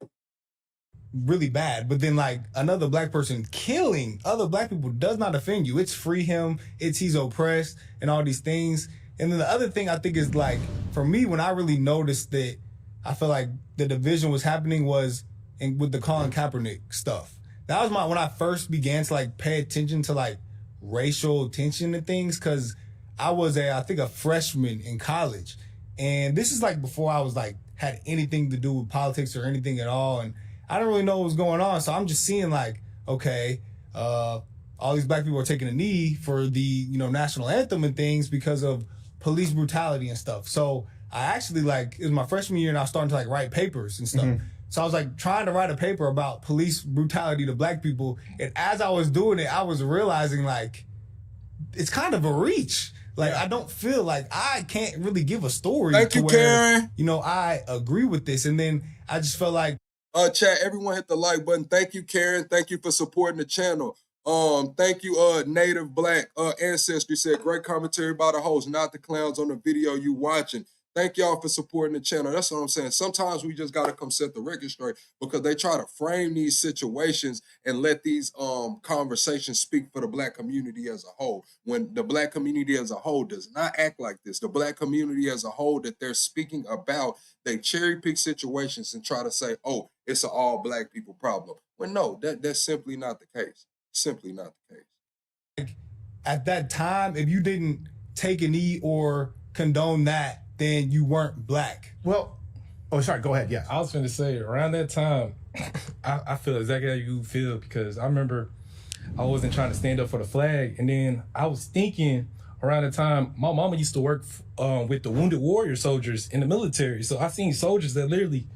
Really bad. But then like another black person killing other black people does not offend you. It's free him, it's he's oppressed and all these things. And then the other thing I think is like, for me, when I really noticed that I feel like the division was happening was with the Colin Kaepernick stuff. That was when I first began to like pay attention to like racial tension and things, because I was I think a freshman in college. And this is like before I was like had anything to do with politics or anything at all. And I don't really know what was going on. So I'm just seeing like, okay, all these black people are taking a knee for the, national anthem and things because of police brutality and stuff. So I actually it was my freshman year and I was starting to like write papers and stuff. Mm-hmm. So I was like trying to write a paper about police brutality to black people. And as I was doing it, I was realizing like, it's kind of a reach. Like, I don't feel like I can't really give a story Karen. I agree with this. And then I just felt like, chat, everyone hit the like button. Thank you, Karen. Thank you for supporting the channel. Thank you, Native Black Ancestry said, great commentary by the host, not the clowns on the video you watching. Thank y'all for supporting the channel. That's what I'm saying. Sometimes we just got to come set the record straight because they try to frame these situations and let these conversations speak for the black community as a whole. When the black community as a whole does not act like this, the black community as a whole that they're speaking about, they cherry pick situations and try to say, oh, it's an all black people problem. Well, no, that's simply not the case. Simply not the case. At that time, if you didn't take a knee or condone that, then you weren't black. Well, sorry, go ahead, yes. I was going to say, around that time, I feel exactly how you feel, because I remember I wasn't trying to stand up for the flag, and then I was thinking around the time, my mama used to work with the Wounded Warrior soldiers in the military, so I seen soldiers that literally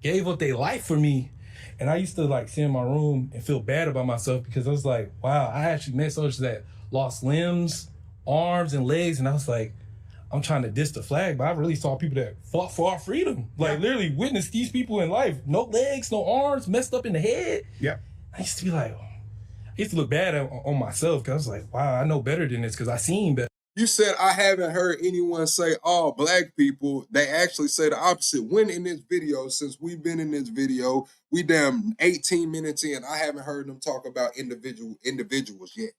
gave up their life for me, and I used to like sit in my room and feel bad about myself because I was like, wow, I actually met soldiers that lost limbs, arms, and legs, and I was like, I'm trying to diss the flag, but I really saw people that fought for our freedom. Like, literally witnessed these people in life. No legs, no arms, messed up in the head. Yeah. I used to be like, I used to look bad on myself because I was like, wow, I know better than this because I seen better. You said I haven't heard anyone say all black people. They actually say the opposite. When in this video, since we've been in this video, we damn 18 minutes in, I haven't heard them talk about individuals yet.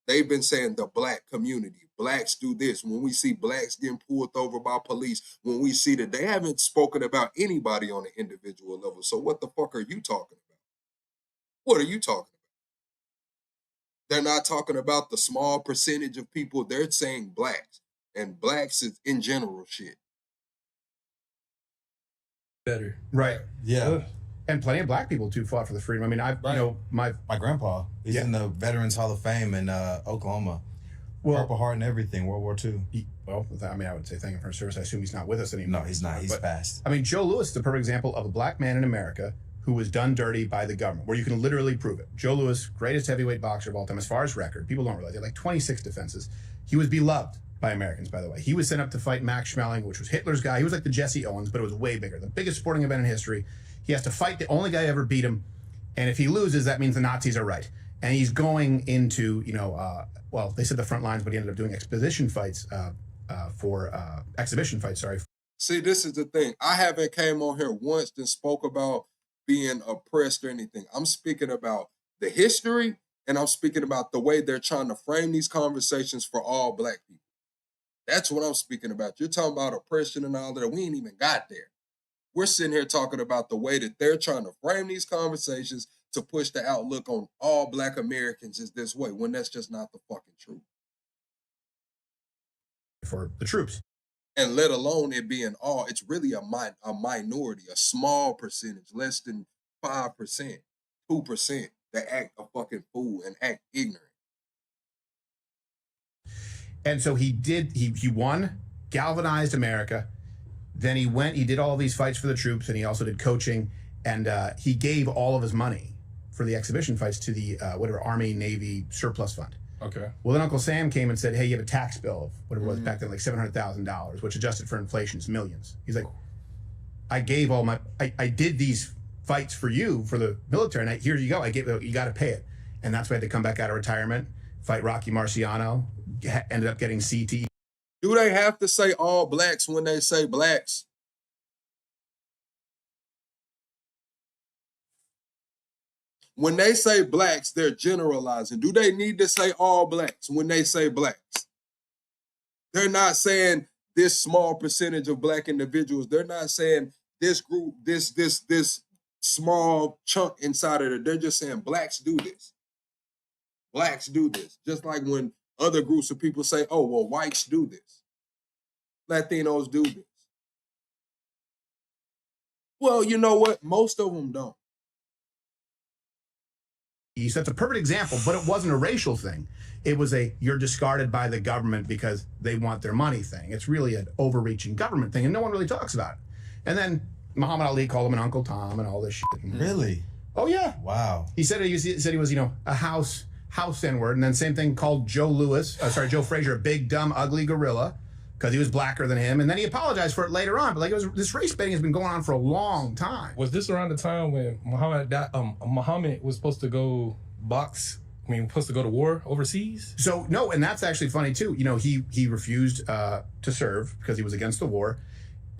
They've been saying the black community. Blacks do this. When we see blacks getting pulled over by police, when we see that, they haven't spoken about anybody on an individual level. So what the fuck are you talking about? What are you talking about? They're not talking about the small percentage of people. They're saying blacks. And blacks is in general shit. Better. Right. Yeah. And plenty of black people too fought for the freedom. I mean, my grandpa, he's in the Veterans Hall of Fame in Oklahoma. Well, Purple Heart and everything, World War II. Well, I mean, I would say thank him for his service. I assume he's not with us anymore. No, he's not. He's passed. I mean, Joe Louis is the perfect example of a black man in America who was done dirty by the government, where you can literally prove it. Joe Louis, greatest heavyweight boxer of all time, as far as record. People don't realize he had like 26 defenses. He was beloved by Americans, by the way. He was sent up to fight Max Schmeling, which was Hitler's guy. He was like the Jesse Owens, but it was way bigger. The biggest sporting event in history. He has to fight the only guy who ever beat him. And if he loses, that means the Nazis are right. And he's going into, well, they said the front lines, but he ended up doing exhibition fights, sorry. See, this is the thing. I haven't came on here once and spoke about being oppressed or anything. I'm speaking about the history, and I'm speaking about the way they're trying to frame these conversations for all black people. That's what I'm speaking about. You're talking about oppression and all that. We ain't even got there. We're sitting here talking about the way that they're trying to frame these conversations to push the outlook on all black Americans is this way, when that's just not the fucking truth. For the troops. And let alone it being all, it's really a minority, a small percentage, less than 5%, 2% that act a fucking fool and act ignorant. And so he won, galvanized America. Then he did all these fights for the troops, and he also did coaching, and he gave all of his money for the exhibition fights to the whatever Army Navy surplus fund. Okay. Well, then Uncle Sam came and said, hey, you have a tax bill of whatever it was back then, like $700,000, which adjusted for inflation is millions. He's like, I gave all my, I did these fights for you, for the military, and here you go. You got to pay it. And that's why they come back out of retirement, fight Rocky Marciano, ended up getting CTE. Do they have to say all blacks when they say blacks? When they say blacks, they're generalizing. Do they need to say all blacks when they say blacks? They're not saying this small percentage of black individuals. They're not saying this group, this small chunk inside of it. They're just saying blacks do this. Blacks do this. Just like when other groups of people say, oh, well, whites do this. Latinos do this. Well, you know what? Most of them don't. So that's a perfect example, but it wasn't a racial thing. It was you're discarded by the government because they want their money thing. It's really an overreaching government thing, and no one really talks about it. And then Muhammad Ali called him an Uncle Tom and all this shit. Really? Oh, yeah. Wow. He said he was, a house N-word, and then same thing called Joe Frazier, a big, dumb, ugly gorilla, because he was blacker than him, and then he apologized for it later on. But this race baiting has been going on for a long time. Was this around the time when Muhammad was supposed to go supposed to go to war overseas? So no, and that's actually funny too. He refused to serve because he was against the war,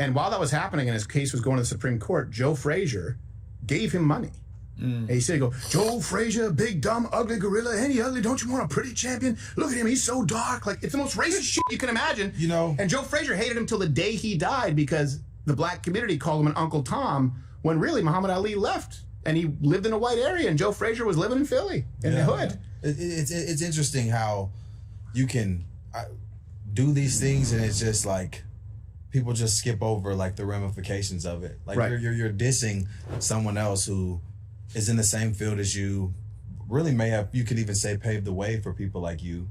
and while that was happening and his case was going to the Supreme Court, Joe Frazier gave him money. And he said, Joe Frazier, big, dumb, ugly gorilla. Ain't he ugly? Don't you want a pretty champion? Look at him. He's so dark. Like, it's the most racist shit you can imagine. And Joe Frazier hated him till the day he died because the black community called him an Uncle Tom when really Muhammad Ali left. And he lived in a white area, and Joe Frazier was living in Philly, in the hood. It's interesting how you can do these things, and it's just like people just skip over like the ramifications of it. Like you're dissing someone else who is in the same field as you, really you could even say paved the way for people like you,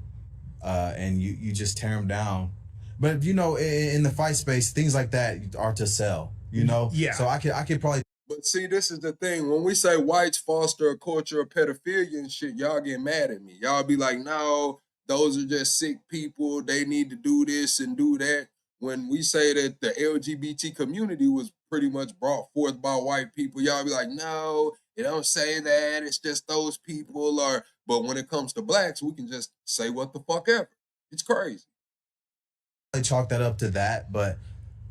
and you just tear them down. But in the fight space, things like that are to sell. Yeah. So I could probably. But see, this is the thing. When we say whites foster a culture of pedophilia and shit, y'all get mad at me. Y'all be like, no, those are just sick people. They need to do this and do that. When we say that the LGBT community was pretty much brought forth by white people, y'all be like, no, you don't say that. It's just those people are. But when it comes to blacks, we can just say what the fuck ever. It's crazy. I chalk that up to that, but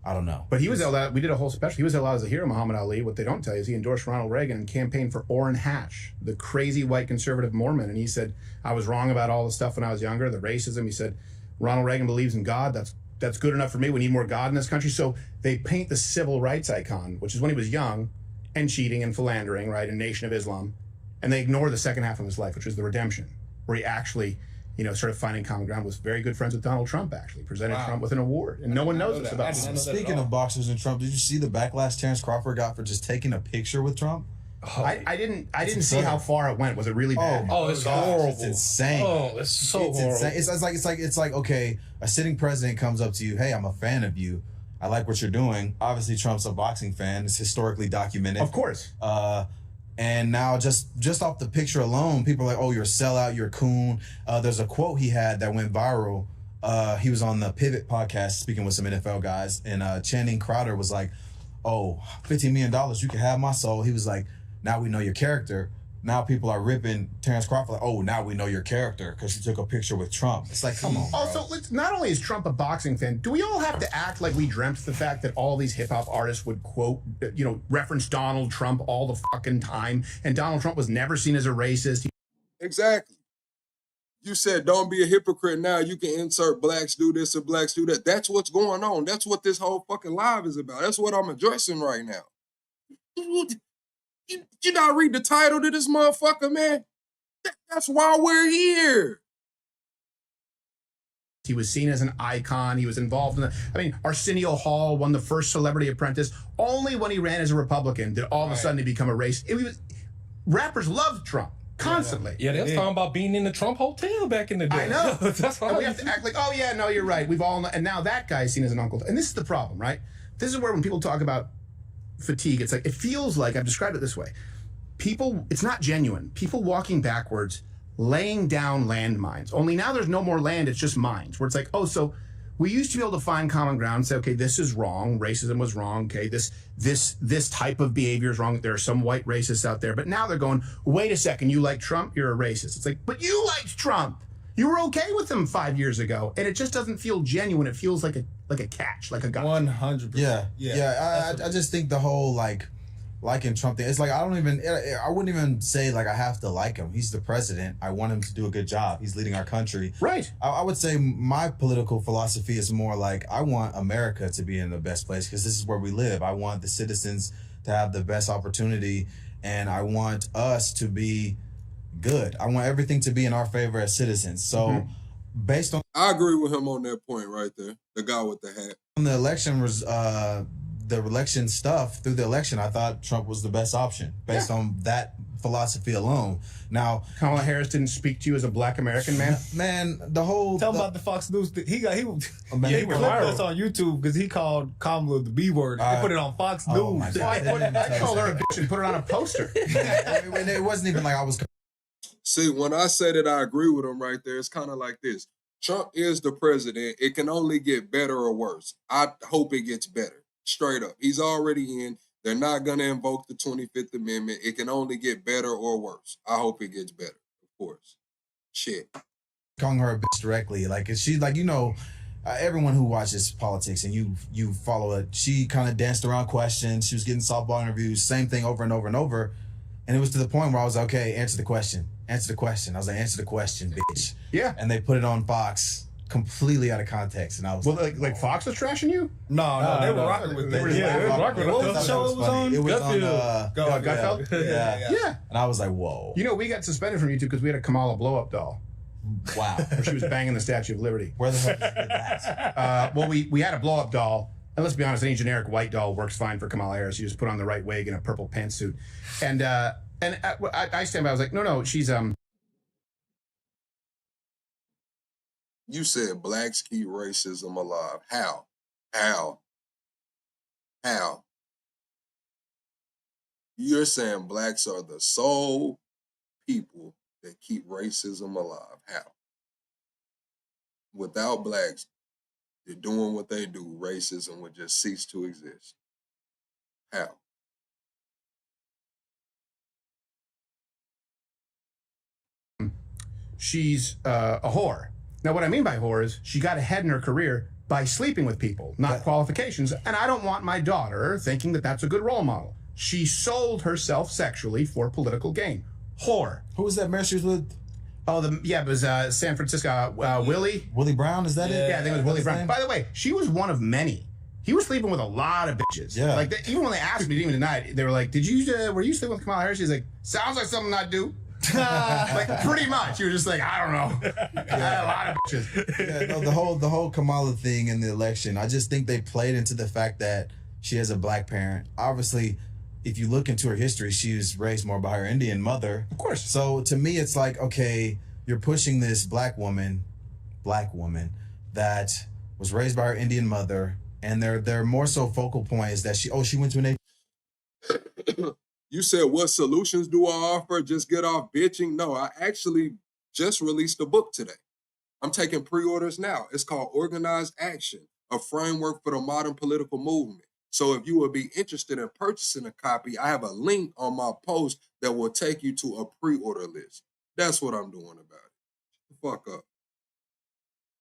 I don't know. But he was allowed. We did a whole special. He was allowed as a hero, Muhammad Ali. What they don't tell you is he endorsed Ronald Reagan and campaigned for Orrin Hatch, the crazy white conservative Mormon. And he said, I was wrong about all the stuff when I was younger, the racism. He said, Ronald Reagan believes in God. That's good enough for me. We need more God in this country. So they paint the civil rights icon, which is when he was young and cheating and philandering, right, in Nation of Islam. And they ignore the second half of his life, which was the redemption, where he actually, started finding common ground, was very good friends with Donald Trump, actually, presented Trump with an award. And no one knows this about him. Speaking of boxers and Trump, did you see the backlash Terrence Crawford got for just taking a picture with Trump? Oh, I didn't see how far it went. Was it really bad? It's horrible. It's insane. Oh, it's so horrible. Insane. It's like okay, a sitting president comes up to you, hey, I'm a fan of you. I like what you're doing. Obviously, Trump's a boxing fan. It's historically documented. Of course. And now just off the picture alone, people are like, oh, you're a sellout, you're a coon. There's a quote he had that went viral. He was on the Pivot podcast speaking with some NFL guys, and Channing Crowder was like, oh, $15 million, you can have my soul. He was like, now we know your character. Now people are ripping Terrence Crawford like, oh, now we know your character because you took a picture with Trump. It's like, come on, bro. Also, not only is Trump a boxing fan, do we all have to act like we dreamt the fact that all these hip-hop artists would quote, reference Donald Trump all the fucking time, and Donald Trump was never seen as a racist? Exactly. You said don't be a hypocrite now. You can insert blacks do this and blacks do that. That's what's going on. That's what this whole fucking live is about. That's what I'm addressing right now. You not read the title to this motherfucker, man? That's why we're here. He was seen as an icon. He was involved in Arsenio Hall won the first Celebrity Apprentice. Only when he ran as a Republican did all of a sudden he become a racist. Rappers loved Trump constantly. Yeah, they was talking about being in the Trump Hotel back in the day. I know. That's why we have to act like, oh yeah, no, you're right. We've all, and now that guy is seen as an uncle. And this is the problem, right? this is where when people talk about fatigue, it's like, it feels like, I've described it this way. People, it's not genuine. People walking backwards, laying down landmines. Only now there's no more land, it's just mines. Where it's like, oh, so we used to be able to find common ground and say, okay, this is wrong, racism was wrong, okay, this type of behavior is wrong. There are some white racists out there. But now they're going, wait a second, you like Trump, you're a racist. It's like, but you liked Trump. You were okay with him 5 years ago. And it just doesn't feel genuine. It feels like a catch, like a gotcha. 100%. Yeah. I just think the whole liking Trump thing, it's like I wouldn't even say like I have to like him. He's the president. I want him to do a good job. He's leading our country. Right. I would say my political philosophy is more like I want America to be in the best place because this is where we live. I want the citizens to have the best opportunity, and I want us to be good. I want everything to be in our favor as citizens. So based on I agree with him on that point right there. The guy with the hat. the election stuff through the election, I thought Trump was the best option based on that philosophy alone. Now, Kamala Harris didn't speak to you as a black American man? man, the whole Tell him about the Fox News. He man, he he clipped went us on YouTube because he called Kamala the B word. They put it on Fox oh News. my God. I called her a bitch and put it on a poster. It wasn't even like I was. See, when I say that I agree with him right there, it's kind of like this. Trump is the president. It can only get better or worse. I hope it gets better. Straight up. He's already in. They're not going to invoke the 25th Amendment. It can only get better or worse. I hope it gets better, of course. Shit. Calling her a bitch directly. Like, she, like, you know, everyone who watches politics and you follow it, she kind of danced around questions. She was getting softball interviews, same thing over and over and over. And it was to the point where I was like, okay, answer the question. Answer the question. I was like, answer the question, bitch. Yeah. And they put it on Fox completely out of context. And I was like Fox was trashing you? No, they were rocking with They it. were rocking with What it. was the show it was on? It was on Gutfeld? Yeah. And I was like, whoa. You know, we got suspended from YouTube because we had a Kamala blow-up doll. Wow. Where she was banging the Statue of Liberty. Where the hell did you get that? Well, we had a blow-up doll. And let's be honest, any generic white doll works fine for Kamala Harris. You just put on the right wig and a purple pantsuit. And I stand by, I was like, no, she's... You said blacks keep racism alive. How? You're saying blacks are the sole people that keep racism alive. How? Without blacks, they're doing what they do, racism would just cease to exist. How? She's a whore. Now, what I mean by whore is she got ahead in her career by sleeping with people, not qualifications. And I don't want my daughter thinking that that's a good role model. She sold herself sexually for political gain. Whore. Who was that mayor she was with? Oh, it was San Francisco. Willie Brown, is that it? Yeah, I think it was Willie Brown. By the way, she was one of many. He was sleeping with a lot of bitches. Yeah. Like, even when they asked me, he didn't even deny it. They were like, were you sleeping with Kamala Harris? He's like, sounds like something I do. Like, pretty much. You were just like, I don't know. I had a lot of bitches. Yeah, no, the whole Kamala thing in the election, I just think they played into the fact that she has a black parent. Obviously, if you look into her history, she was raised more by her Indian mother. Of course. So to me, it's like, okay, you're pushing this black woman that was raised by her Indian mother, and their more so focal point is that she went to an You said, what solutions do I offer? Just get off bitching? No, I actually just released a book today. I'm taking pre-orders now. It's called Organized Action, a framework for the modern political movement. So if you would be interested in purchasing a copy, I have a link on my post that will take you to a pre-order list. That's what I'm doing about it. Fuck up.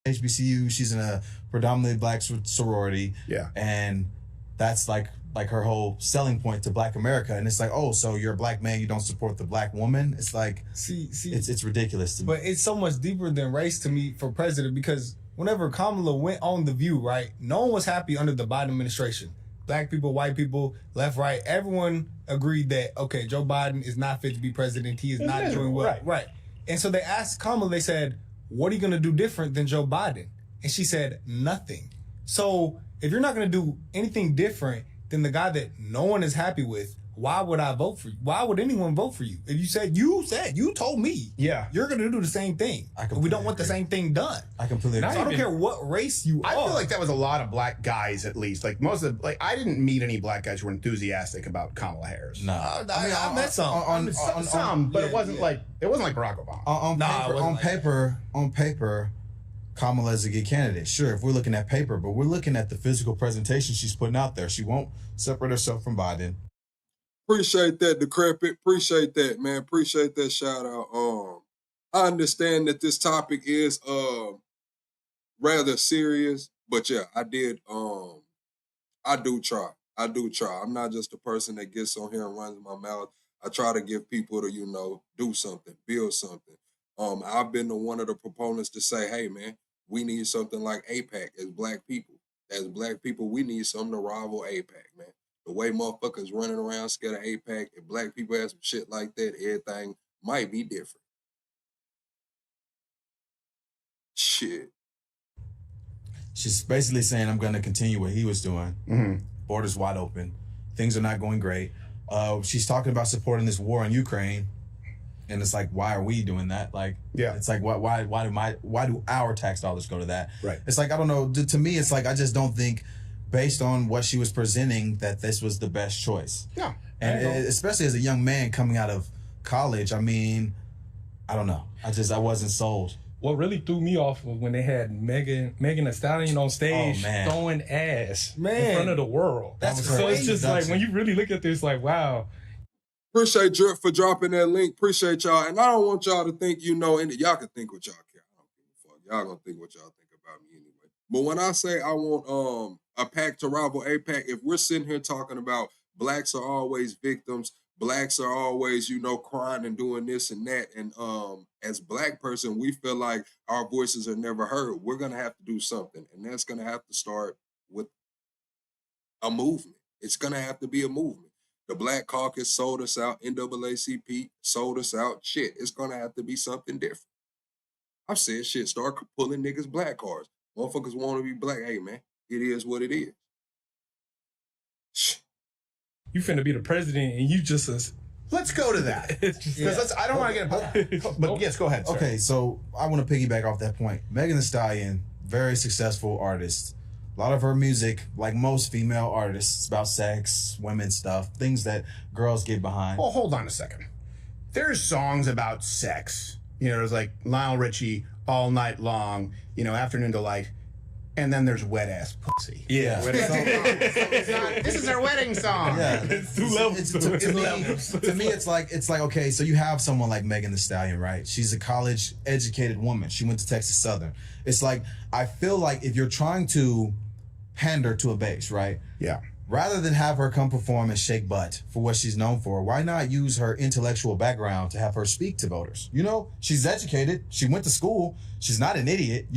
HBCU. She's in a predominantly black sorority. Yeah. And that's like her whole selling point to black America. And it's like, oh, so you're a black man, you don't support the black woman? It's like, it's ridiculous to me. But it's so much deeper than race to me for president, because whenever Kamala went on The View, right, no one was happy under the Biden administration. Black people, white people, left, right, everyone agreed that, okay, Joe Biden is not fit to be president. He is not doing well. Right. And so they asked Kamala, they said, what are you going to do different than Joe Biden? And she said, nothing. So if you're not going to do anything different than the guy that no one is happy with, why would I vote for you? Why would anyone vote for you? If you told me, Yeah. you're gonna do the same thing. I We completely don't want the agree. same thing done. I completely So agree. I don't care what race you I are. feel like that was a lot of black guys, at least. Like most of the, like I didn't meet any black guys who were enthusiastic about Kamala Harris. No, I met some. Some, but it wasn't yeah. like Barack Obama. On paper, Kamala is a good candidate. Sure, if we're looking at paper, but we're looking at the physical presentation she's putting out there. She won't separate herself from Biden. Appreciate that, Decrepit. Appreciate that, man. Appreciate that shout out. I understand that this topic is rather serious, but yeah, I do try. I'm not just a person that gets on here and runs my mouth. I try to give people to, do something, build something. I've been one of the proponents to say, hey man, we need something like APAC as black people. As black people, we need something to rival APAC, man. The way motherfuckers running around scared of APAC, if black people have some shit like that, everything might be different. Shit. She's basically saying, I'm going to continue what he was doing. Mm-hmm. Borders wide open. Things are not going great. She's talking about supporting this war in Ukraine. And it's like, why are we doing that? Like, Yeah. It's like, why do our tax dollars go to that? Right. It's like, I don't know. To me, it's like, I just don't think, based on what she was presenting, that this was the best choice. No. And especially as a young man coming out of college, I mean, I don't know. I wasn't sold. What really threw me off was when they had Megan Thee Stallion on stage Oh, man. throwing ass in Man. front of the world. That's so it's crazy. just like when you really look at this, like, wow. Appreciate Drip for dropping that link. Appreciate y'all. And I don't want y'all to think and y'all can think what y'all care. I don't give a fuck. Y'all gonna think what y'all think about me anyway. But when I say I want a pack to rival APAC, if we're sitting here talking about blacks are always victims, blacks are always, crying and doing this and that, and as black person, we feel like our voices are never heard. We're gonna have to do something, and that's gonna have to start with a movement. It's gonna have to be a movement. The Black Caucus sold us out. NAACP sold us out. Shit, it's gonna have to be something different. I've said shit, start pulling niggas black cards. Motherfuckers want to be black. Hey man, it is what it is. You finna be the president and you just Let's go to that. it's just Because I don't want to get but yes, go ahead. Sir. Okay, so I want to piggyback off that point. Megan Thee Stallion, very successful artist. A lot of her music, like most female artists, it's about sex, women stuff, things that girls get behind. Well, hold on a second. There's songs about sex. There's like Lionel Richie, All Night Long, Afternoon Delight. And then there's Wet Ass Pussy. Yeah. This is our wedding song. Yeah. It's two levels. To me, it's like, okay, so you have someone like Megan Thee Stallion, right? She's a college educated woman. She went to Texas Southern. It's like, I feel like if you're trying to pander to a base, right? Yeah. Rather than have her come perform and shake butt for what she's known for, why not use her intellectual background to have her speak to voters? She's educated. She went to school. She's not an idiot,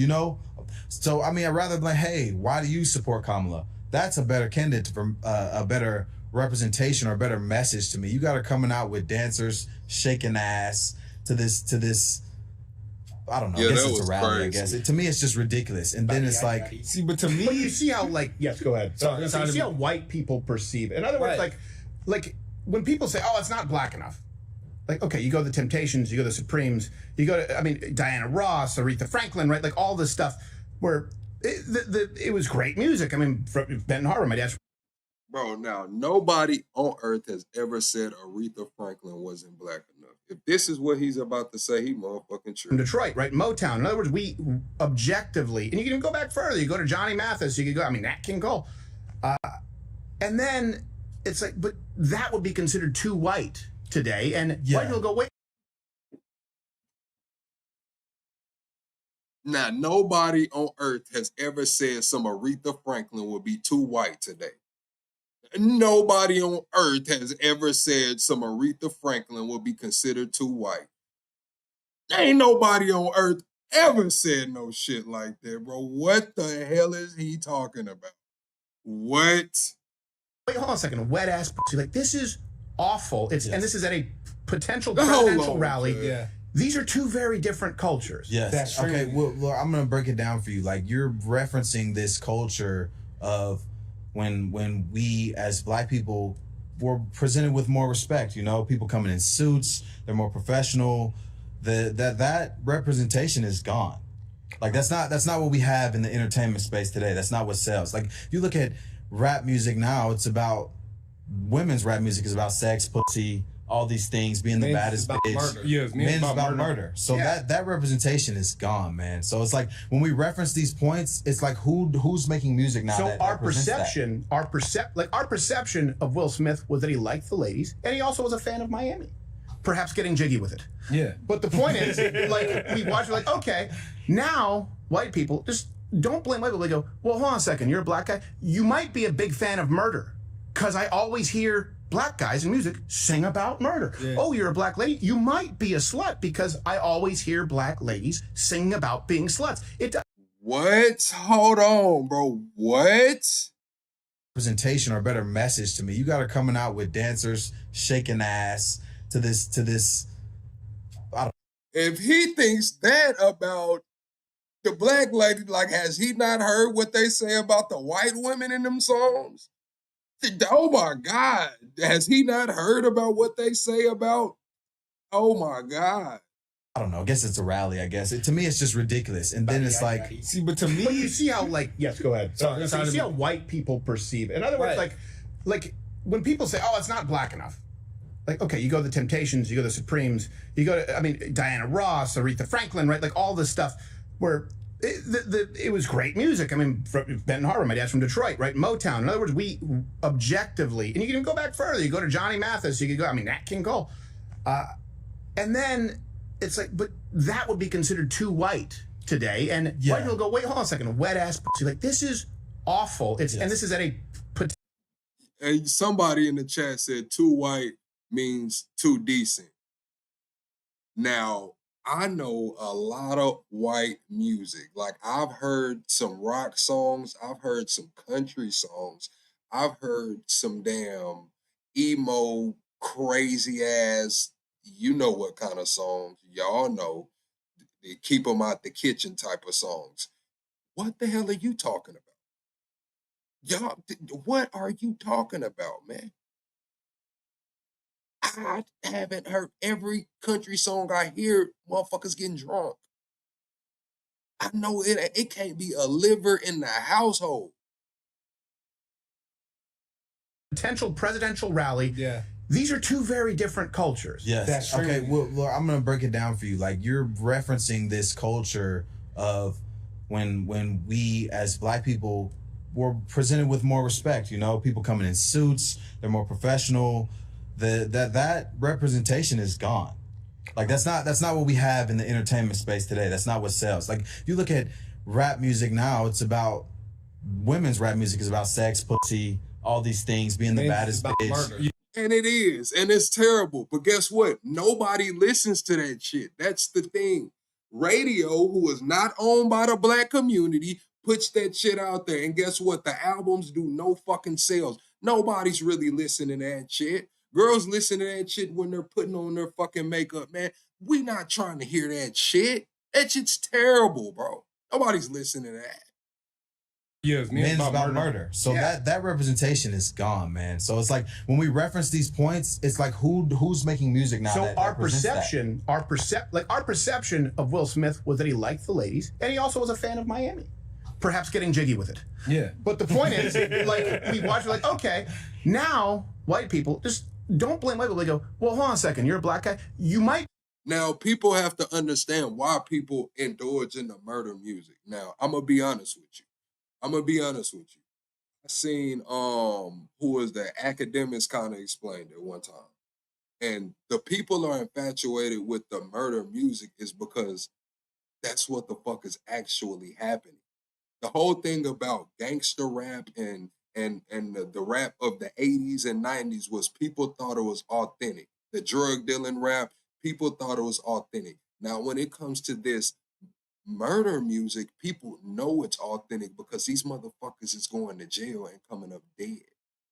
So, I mean, I'd rather be like, hey, why do you support Kamala? That's a better candidate for a better representation or a better message to me. You got her coming out with dancers shaking ass to this. I don't know. Yeah, I guess that it's a was rally, crazy. I guess. To me, it's just ridiculous. And then it's like, See, but to me, But you see how yes, go ahead. Sorry, So you see how white people perceive it. In other words, Right. like when people say, "Oh, it's not black enough." Like, okay, you go to the Temptations, you go to the Supremes, you go to, Diana Ross, Aretha Franklin, right? Like all this stuff where it was great music. Benton Harbor, my dad's Bro, now nobody on earth has ever said Aretha Franklin wasn't black enough. If this is what he's about to say, he motherfucking from true. Detroit, right? Motown. In other words, we objectively, and you can even go back further. You go to Johnny Mathis, you could go, Nat King Cole. And then it's like, but that would be considered too white today. And Yeah. white people go, wait. Now, nobody on earth has ever said some Aretha Franklin would be too white today. Nobody on earth has ever said some Aretha Franklin would be considered too white. Ain't nobody on earth ever said no shit like that, bro. What the hell is he talking about? What? Wait, hold on a second. Wet ass pussy. Like, this is awful. It's Yes. and this is at a potential Hold presidential on, rally. man. yeah. These are two very different cultures. yes. That's Okay, true. well, I'm going to break it down for you. Like, you're referencing this culture of when we as black people we're presented with more respect. You know, people coming in suits, they're more professional. That representation is gone. Like that's not what we have in the entertainment space today. That's not what sells. Like if you look at rap music now, it's about women's rap music is about sex, pussy, all these things, being the Men's baddest is about bitch. murder. Yes, Men's about murder. So that representation is gone, man. So it's like when we reference these points, it's like who's making music now? So that our represents that? our perception of Will Smith was that he liked the ladies, and he also was a fan of Miami, perhaps getting jiggy with it. Yeah. But the point is, like, we watch, we're like, okay, now white people just don't blame white people. They go, well, hold on a second, you're a black guy. You might be a big fan of murder, because I always hear black guys in music sing about murder. Yeah. Oh, you're a black lady. You might be a slut, because I always hear black ladies sing about being sluts. What? Hold on, bro. What? Representation or better message to me. You got her coming out with dancers shaking ass to this. If he thinks that about the black lady, like, has he not heard what they say about the white women in them songs? Oh my God. Has he not heard about what they say about? Oh my God. I don't know. I guess it's a rally, I guess. To me, it's just ridiculous. And then it's like... See, but to me... But you see how, like... Yes, go ahead. You see how white people perceive it. In other words, like when people say, oh, it's not black enough. Like, okay, you go to the Temptations, you go to the Supremes, you go to, I mean, Diana Ross, Aretha Franklin, right? Like all this stuff where it was great music. I mean, Benton Harbor, my dad's from Detroit, right? Motown. In other words, we objectively, and you can go back further. You go to Johnny Mathis, you could go, I mean, Nat King Cole. And then it's like, but that would be considered too white today. And white people go, wait, hold on a second, wet ass pussy. Like, this is awful. And this is at a... And somebody in the chat said too white means too decent. Now, I know a lot of white music. Like, I've heard some rock songs. I've heard some country songs. I've heard some damn emo, crazy ass, you know what kind of songs. Y'all know. They keep them out the kitchen type of songs. What the hell are you talking about? Y'all, what are you talking about, man? I haven't heard every country song I hear, motherfuckers getting drunk. I know it can't be a liver in the household. Potential presidential rally. Yeah. These are two very different cultures. Yes. Okay, well, I'm going to break it down for you. Like, you're referencing this culture of when we as black people were presented with more respect, you know, people coming in suits, they're more professional. That representation is gone. Like that's not what we have in the entertainment space today. That's not what sells. Like if you look at rap music now, it's about women's rap music is about sex, pussy, all these things, being the baddest bitch. Murder. And it is, and it's terrible. But guess what? Nobody listens to that shit. That's the thing. Radio, who is not owned by the black community, puts that shit out there. And guess what? The albums do no fucking sales. Nobody's really listening to that shit. Girls listen to that shit when they're putting on their fucking makeup, man. We not trying to hear that shit. That shit's terrible, bro. Nobody's listening to that. Yes, men's about murder. So that representation is gone, man. So it's like when we reference these points, it's like who's making music now? So our perception of Will Smith was that he liked the ladies, and he also was a fan of Miami, perhaps getting jiggy with it. Yeah. But the point is, like we watch, we're like, okay, now white people just don't blame white people. They go, well, hold on a second, you're a black guy. You might. Now, people have to understand why people indulge in the murder music. Now, I'm gonna be honest with you. I seen who was the academics kind of explained it one time. And the people are infatuated with the murder music is because that's what the fuck is actually happening. The whole thing about gangster rap and the rap of the 80s and 90s was people thought it was authentic. The drug dealing rap, people thought it was authentic. Now, when it comes to this murder music, people know it's authentic because these motherfuckers is going to jail and coming up dead.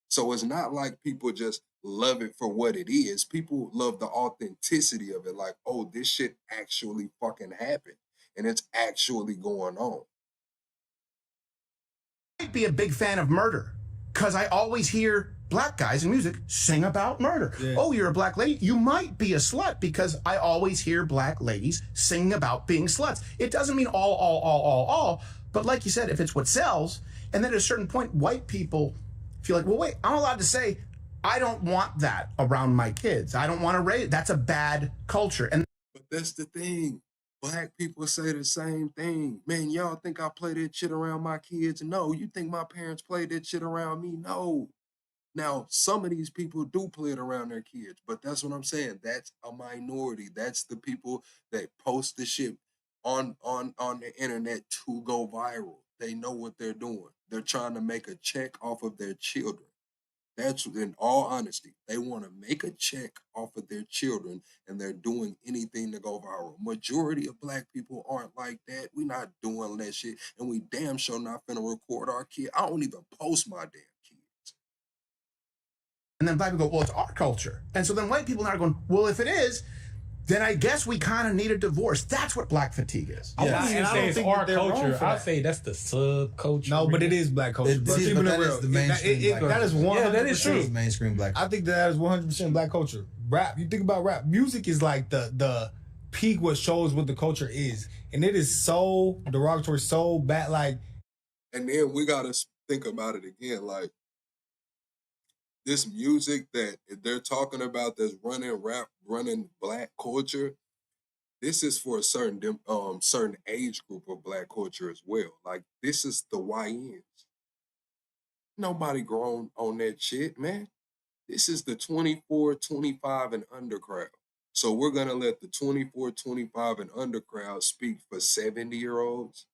So it's not like people just love it for what it is. People love the authenticity of it. Like, oh, this shit actually fucking happened and it's actually going on. Might be a big fan of murder because I always hear black guys in music sing about murder. Yeah. Oh, you're a black lady? You might be a slut, because I always hear black ladies sing about being sluts. It doesn't mean all, but like you said, if it's what sells, and then at a certain point, white people feel like, well, wait, I'm allowed to say, I don't want that around my kids. I don't want to raise, that's a bad culture. And But that's the thing. Black people say the same thing. Man, y'all think I play that shit around my kids? No. You think my parents played that shit around me? No. Now, some of these people do play it around their kids, but that's what I'm saying. That's a minority. That's the people that post the shit on the internet to go viral. They know what they're doing. They're trying to make a check off of their children. That's, in all honesty, they want to make a check off of their children, and they're doing anything to go viral. Majority of black people aren't like that. We not doing that shit, and we damn sure not finna record our kid. I don't even post my damn kids. And then black people go, well, it's our culture. And so then white people are going, well, if it is, then I guess we kind of need a divorce. That's what black fatigue is. I wouldn't and even I say don't it's think our that they're wrong culture. for I'd that. say that's the subculture. No, but it is black culture. It bro. is, Keeping but it that real. is the mainstream black That is culture. 100%. Yeah, that is true. It's mainstream black I think that is 100% black culture. Rap, you think about rap, music is like the peak what shows what the culture is. And it is so derogatory, so bad, like, And then we gotta think about it again, like this music that they're talking about that's running black culture. This is for a certain age group of black culture as well. Like, this is the YNs. Nobody grown on that shit, man. This is the 24, 25 and under crowd. So we're gonna let the 24, 25 and under crowd speak for 70-year-olds,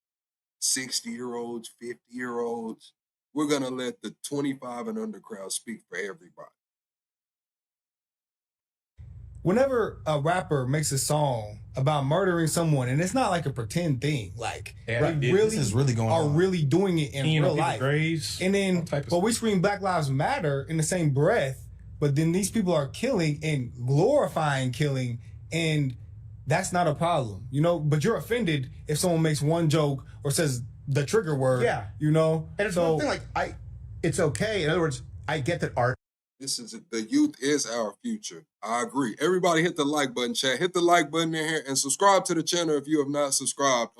60-year-olds, 50-year-olds. We're gonna let the 25 and under crowd speak for everybody. whenever a rapper makes a song about murdering someone, and it's not like a pretend thing, like Yeah, they right. This really is really going are on. really doing it in Peeing real on people's life. graves, And all then, type of but we stuff. scream Black Lives Matter in the same breath, but then these people are killing and glorifying killing, and that's not a problem, you know. But you're offended if someone makes one joke or says the trigger word, Yeah. you know. And it's so one thing, like, it's okay. In other words, I get that art This is the youth is our future. I agree. Everybody hit the like button, chat. Hit the like button in here and subscribe to the channel if you have not subscribed.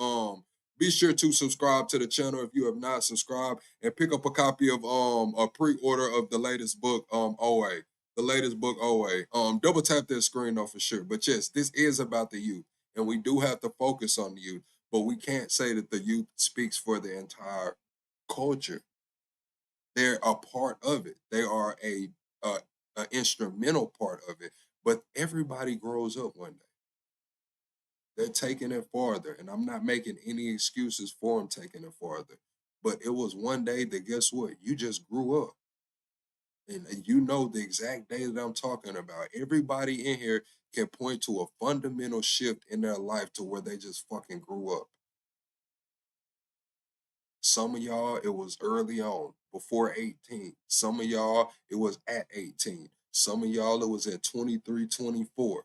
Be sure to subscribe to the channel if you have not subscribed, and pick up a copy of a pre-order of the latest book, OA. The latest book, OA. Double tap that screen though for sure. But yes, this is about the youth, and we do have to focus on the youth. But we can't say that the youth speaks for the entire culture. They're a part of it. They are a instrumental part of it. But everybody grows up one day. They're taking it farther, and I'm not making any excuses for them taking it farther. But it was one day that, guess what? You just grew up. And you know the exact day that I'm talking about. Everybody in here can point to a fundamental shift in their life to where they just fucking grew up. Some of y'all, it was early on, before 18. Some of y'all, it was at 18. Some of y'all, it was at 23, 24.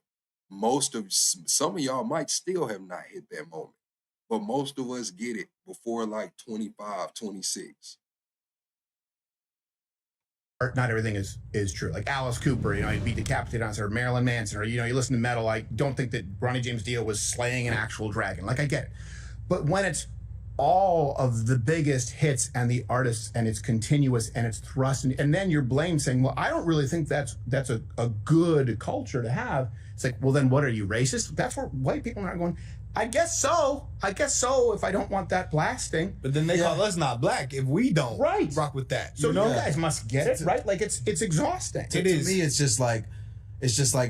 Some of y'all might still have not hit that moment, but most of us get it before like 25, 26. not everything is true. Like Alice Cooper, you know, he'd be decapitated on, or Marilyn Manson, or, you know, you listen to metal, I don't think that Ronnie James Dio was slaying an actual dragon. Like, I get it. But when it's all of the biggest hits and the artists, and it's continuous and it's thrust, and then you're blamed saying, well, I don't really think that's a good culture to have. It's like, well, then what are you, racist? That's where white people are going, I guess so. I guess so, if I don't want that blasting. but then they call us not black if we don't Right. rock with that. So you know, you guys must get it, right? Like, it's exhausting. It To is. me, it's just like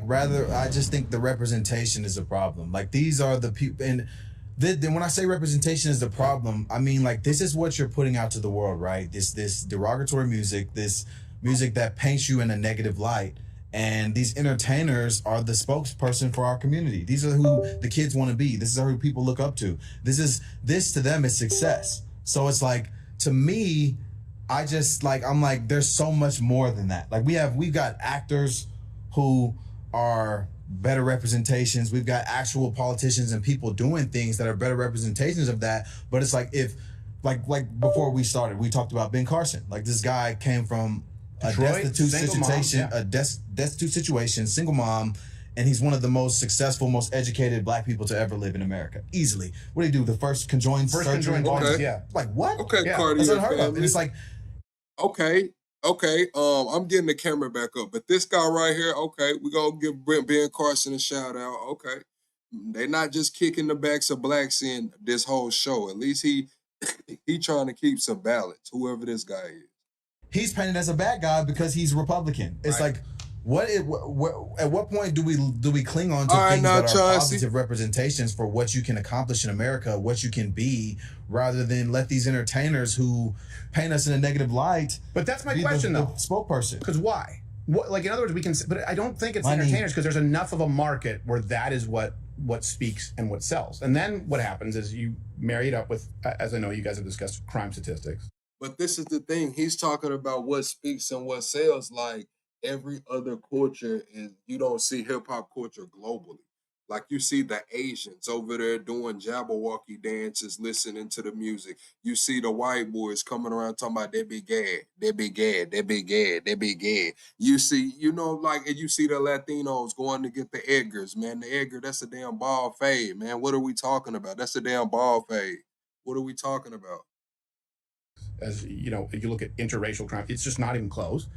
rather. I just think the representation is a problem. Like, these are the people, and then when I say representation is the problem, I mean, like, this is what you're putting out to the world, right? This derogatory music, this music that paints you in a negative light. And these entertainers are the spokesperson for our community. These are who the kids want to be. This is who people look up to. This to them is success. So it's like, to me, I'm like, there's so much more than that. Like, we've got actors who are better representations. We've got actual politicians and people doing things that are better representations of that. But it's like, if like before we started, we talked about Ben Carson. Like this guy came from Detroit, a destitute single situation, mom, yeah. destitute situation, single mom, and he's one of the most successful, most educated black people to ever live in America. Easily. What did he do? The first conjoined surgery? Conjoined twins, Okay. yeah. Like what? Okay, Yeah, Cartier That's unheard of. family. And it's like, Okay. I'm getting the camera back up, but this guy right here, okay, we gonna give Ben Carson a shout out. Okay, they're not just kicking the backs of blacks in this whole show. At least he trying to keep some balance. Whoever this guy is. he's painted as a bad guy because he's Republican. It's Right. like, at what point do we cling on to All right, things now, that are Chauncey. positive representations for what you can accomplish in America, what you can be, rather than let these entertainers who paint us in a negative light But that's my be question, the though. spokesperson? Because why? What, like, in other words, we can, but I don't think it's Money. entertainers, because there's enough of a market where that is what speaks and what sells. And then what happens is you marry it up with, as I know you guys have discussed, crime statistics. But this is the thing. He's talking about what speaks and what sells. Like every other culture, and you don't see hip hop culture globally. Like you see the Asians over there doing Jabberwocky dances, listening to the music. You see the white boys coming around talking about they be gay, they be gay, they be gay, they be gay. You see, and you see the Latinos going to get the Edgars, man. The Edgar, that's a damn ball fade, man. What are we talking about? That's a damn ball fade. What are we talking about? As you know, if you look at interracial crime, it's just not even close.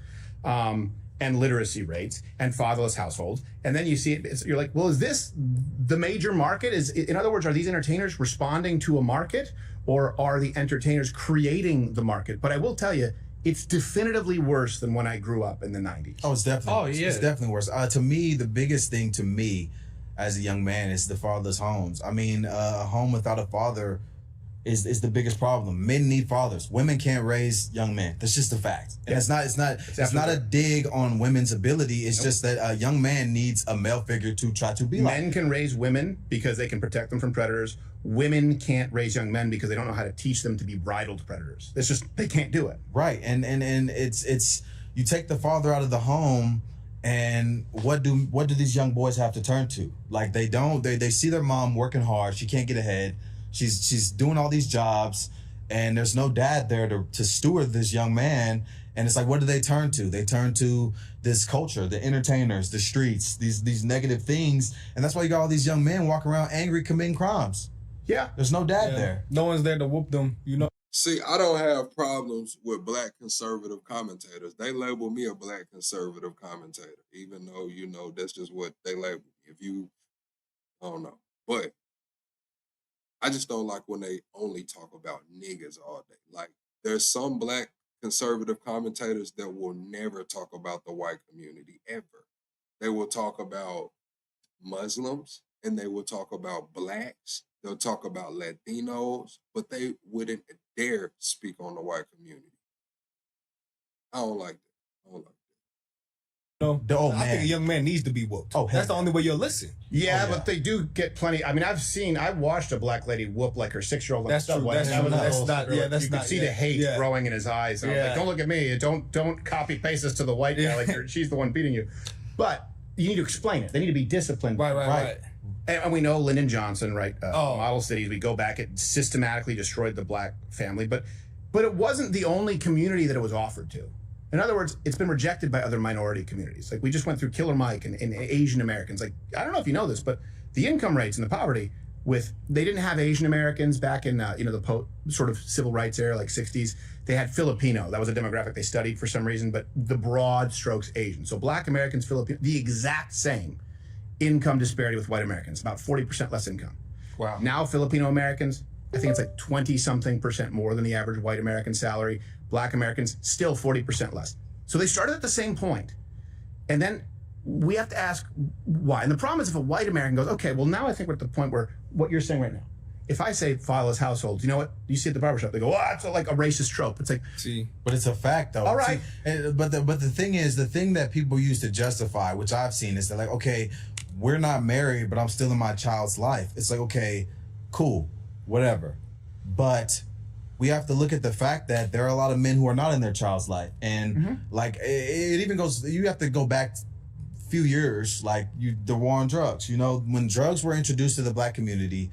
And literacy rates and fatherless households. And then you see it, you're like, well, is this the major market? In other words, are these entertainers responding to a market, or are the entertainers creating the market? But I will tell you, it's definitively worse than when I grew up in the 90s. Oh, it's definitely. Oh, worse. yeah. It's definitely worse. To me, the biggest thing to me, as a young man, is the fatherless homes. I mean, a home without a father is the biggest problem. Men need fathers. Women can't raise young men. That's just a fact. And it's not a dig on women's ability. It's just that a young man needs a male figure to try to be like. Men can raise women because they can protect them from predators. Women can't raise young men because they don't know how to teach them to be bridled predators. It's just, they can't do it. Right. And it's you take the father out of the home, and what do these young boys have to turn to? Like they see their mom working hard. She can't get ahead. She's doing all these jobs, and there's no dad there to steward this young man. And it's like, what do they turn to? They turn to this culture, the entertainers, the streets, these negative things. And that's why you got all these young men walking around angry, committing crimes. Yeah. There's no dad there. No one's there to whoop them, you know. See, I don't have problems with black conservative commentators. They label me a black conservative commentator, even though, that's just what they label me. I don't know. But I just don't like when they only talk about niggas all day. Like, there's some black conservative commentators that will never talk about the white community ever. They will talk about Muslims, and they will talk about blacks. They'll talk about Latinos, but they wouldn't dare speak on the white community. I don't like that. No, Oh, I think man. a young man needs to be whooped. Oh, That's the hell only way you'll listen. Yeah, Oh, yeah. but they do get plenty. I mean, I watched a black lady whoop like her 6-year-old. That's true. That's That true. was a That's whole not- story. yeah, that's you not- could see yeah, the hate yeah. growing in his eyes. And I was Yeah. like, don't look at me. Don't copy paste this to the white guy. Yeah. Like she's the one beating you. But you need to explain it. They need to be disciplined. Right. And we know Lyndon Johnson, right? Oh. Model cities. We go back. It systematically destroyed the black family, but it wasn't the only community that it was offered to. In other words, it's been rejected by other minority communities. Like we just went through Killer Mike and Asian Americans. Like I don't know if you know this, but the income rates and the poverty they didn't have Asian Americans back in the sort of civil rights era, like 60s. They had Filipino. That was a demographic they studied for some reason, but the broad strokes Asian. So black Americans, Filipino, the exact same income disparity with white Americans, about 40% less income. Wow. Now Filipino Americans, I think it's like 20-something% more than the average white American salary. Black Americans, still 40% less. So they started at the same point. And then we have to ask why. And the problem is if a white American goes, okay, well now I think we're at the point where what you're saying right now. If I say fatherless households, you know what? You see at the barbershop, they go, oh, that's like a racist trope. It's like, See, But it's a fact, though. All right. See, but the thing is, the thing that people use to justify, which I've seen, is they're like, okay, we're not married, but I'm still in my child's life. It's like, okay, cool, whatever. But we have to look at the fact that there are a lot of men who are not in their child's life. And like, it even goes, you have to go back a few years, like the war on drugs. When drugs were introduced to the black community,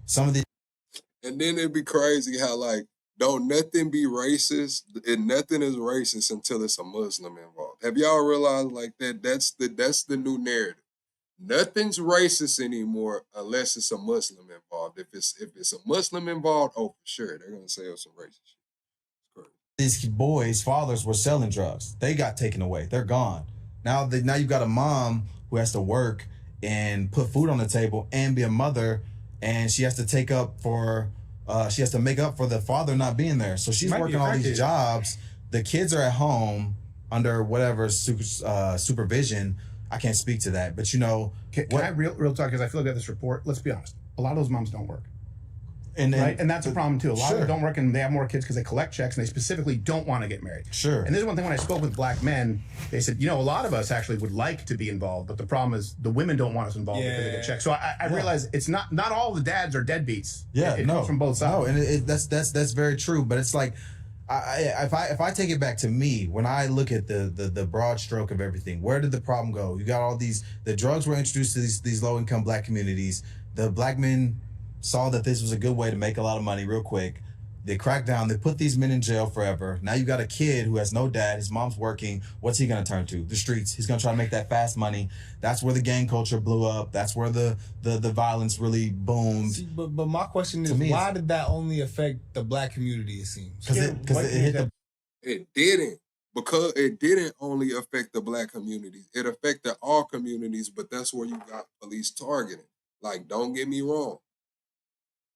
some of the And then it'd be crazy how like Don't nothing be racist, and nothing is racist until it's a Muslim involved. Have y'all realized like that? That's the new narrative. Nothing's racist anymore unless it's a Muslim involved. If it's a Muslim involved, oh for sure they're gonna say it's some racist shit. It's crazy. These boys' fathers were selling drugs. They got taken away. They're gone. Now you've got a mom who has to work and put food on the table and be a mother, and she has to she has to make up for the father not being there. So she's working all these jobs. The kids are at home under whatever supervision. I can't speak to that, but you know, can I real talk? Because I feel like this report. Let's be honest. A lot of those moms don't work. And then, right, and that's a problem too. A lot of them don't work, and they have more kids because they collect checks, and they specifically don't want to get married. Sure. And this is one thing when I spoke with black men, they said, you know, a lot of us actually would like to be involved, but the problem is the women don't want us involved because they get checks. So I realize it's not all the dads are deadbeats. Yeah, it comes from both sides. No, and that's very true. But it's like, if I take it back to me, when I look at the broad stroke of everything, where did the problem go? You got all the drugs were introduced to these low income black communities. The black men saw that this was a good way to make a lot of money real quick. They cracked down. They put these men in jail forever. Now you got a kid who has no dad. His mom's working. What's he going to turn to? The streets. He's going to try to make that fast money. That's where the gang culture blew up. That's where the violence really boomed. See, but my question is, why did that only affect the black community, it seems? Because it hit the... It didn't. Because it didn't only affect the black communities. It affected all communities, but that's where you got police targeting. Like, don't get me wrong.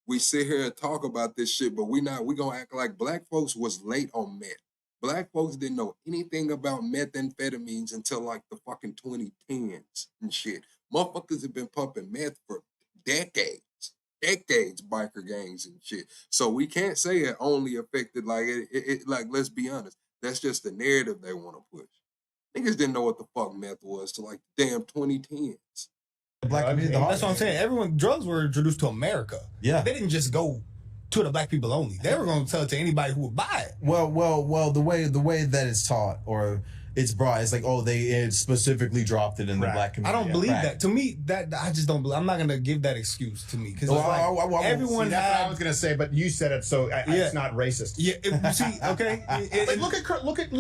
We sit here and talk about this shit, but we gonna act like black folks was late on meth. Black folks didn't know anything about methamphetamines until like the fucking 2010s and shit. Motherfuckers have been pumping meth for decades, biker gangs and shit. So we can't say it only affected like it like, let's be honest. That's just the narrative they want to push. Niggas didn't know what the fuck meth was till like the damn 2010s. Black community, that's what I'm saying. Drugs were introduced to America. Yeah. They didn't just go to the black people only. They were going to tell it to anybody who would buy it. Well, the way that it's taught or it's brought, it's like, oh, they specifically dropped it in the black community. I don't believe that. To me, that I just don't believe. I'm not going to give that excuse to me because everyone that's what I was going to say, but you said it, so it's not racist. Yeah, see, okay. Like, look at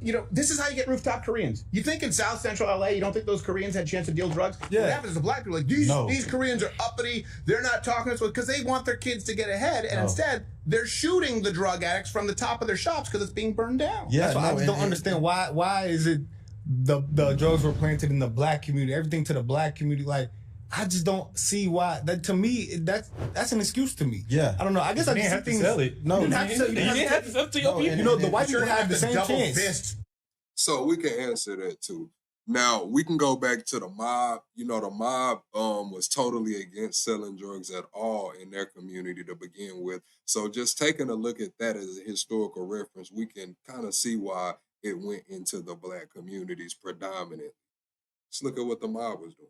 you know, this is how you get rooftop Koreans. You think in South Central LA, you don't think those Koreans had a chance to deal drugs? Yeah. What happens to black people? Like these Koreans are uppity. They're not talking to us because they want their kids to get ahead, and instead they're shooting the drug addicts from the top of their shops because it's being burned down. Yeah, that's why I just don't understand why is it the drugs were planted in the black community, everything to the black community. Like, I just don't see why. That to me, that's an excuse to me. Yeah, I don't know. I guess I just have to sell it. No, you didn't have to sell it to your people. You know, the white people have the same chance. So we can answer that too. Now, we can go back to the mob. You know, the mob was totally against selling drugs at all in their community to begin with. So just taking a look at that as a historical reference, we can kind of see why it went into the black communities predominantly. Let's look at what the mob was doing.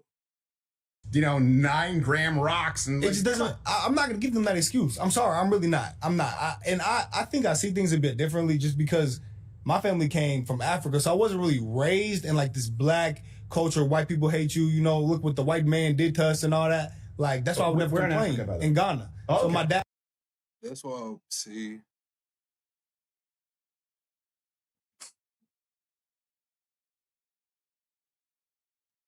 You know, 9-gram rocks. And it just doesn't, I'm not going to give them that excuse. I'm sorry. I'm really not. I'm not. I think I see things a bit differently just because my family came from Africa, so I wasn't really raised in like this black culture. White people hate you. You know, look what the white man did to us and all that. Like, that's why I would never complain in Ghana. Oh, so my dad. That's why I see.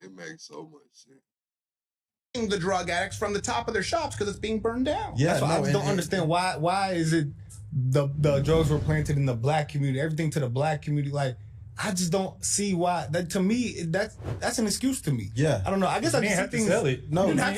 It makes so much sense. The drug addicts from the top of their shops because it's being burned down. Yeah, that's why I just don't understand why is it the drugs were planted in the black community, everything to the black community. Like, I just don't see why. That to me, that's an excuse to me. Yeah, I don't know. I guess I just see things. Sell it. No, you didn't have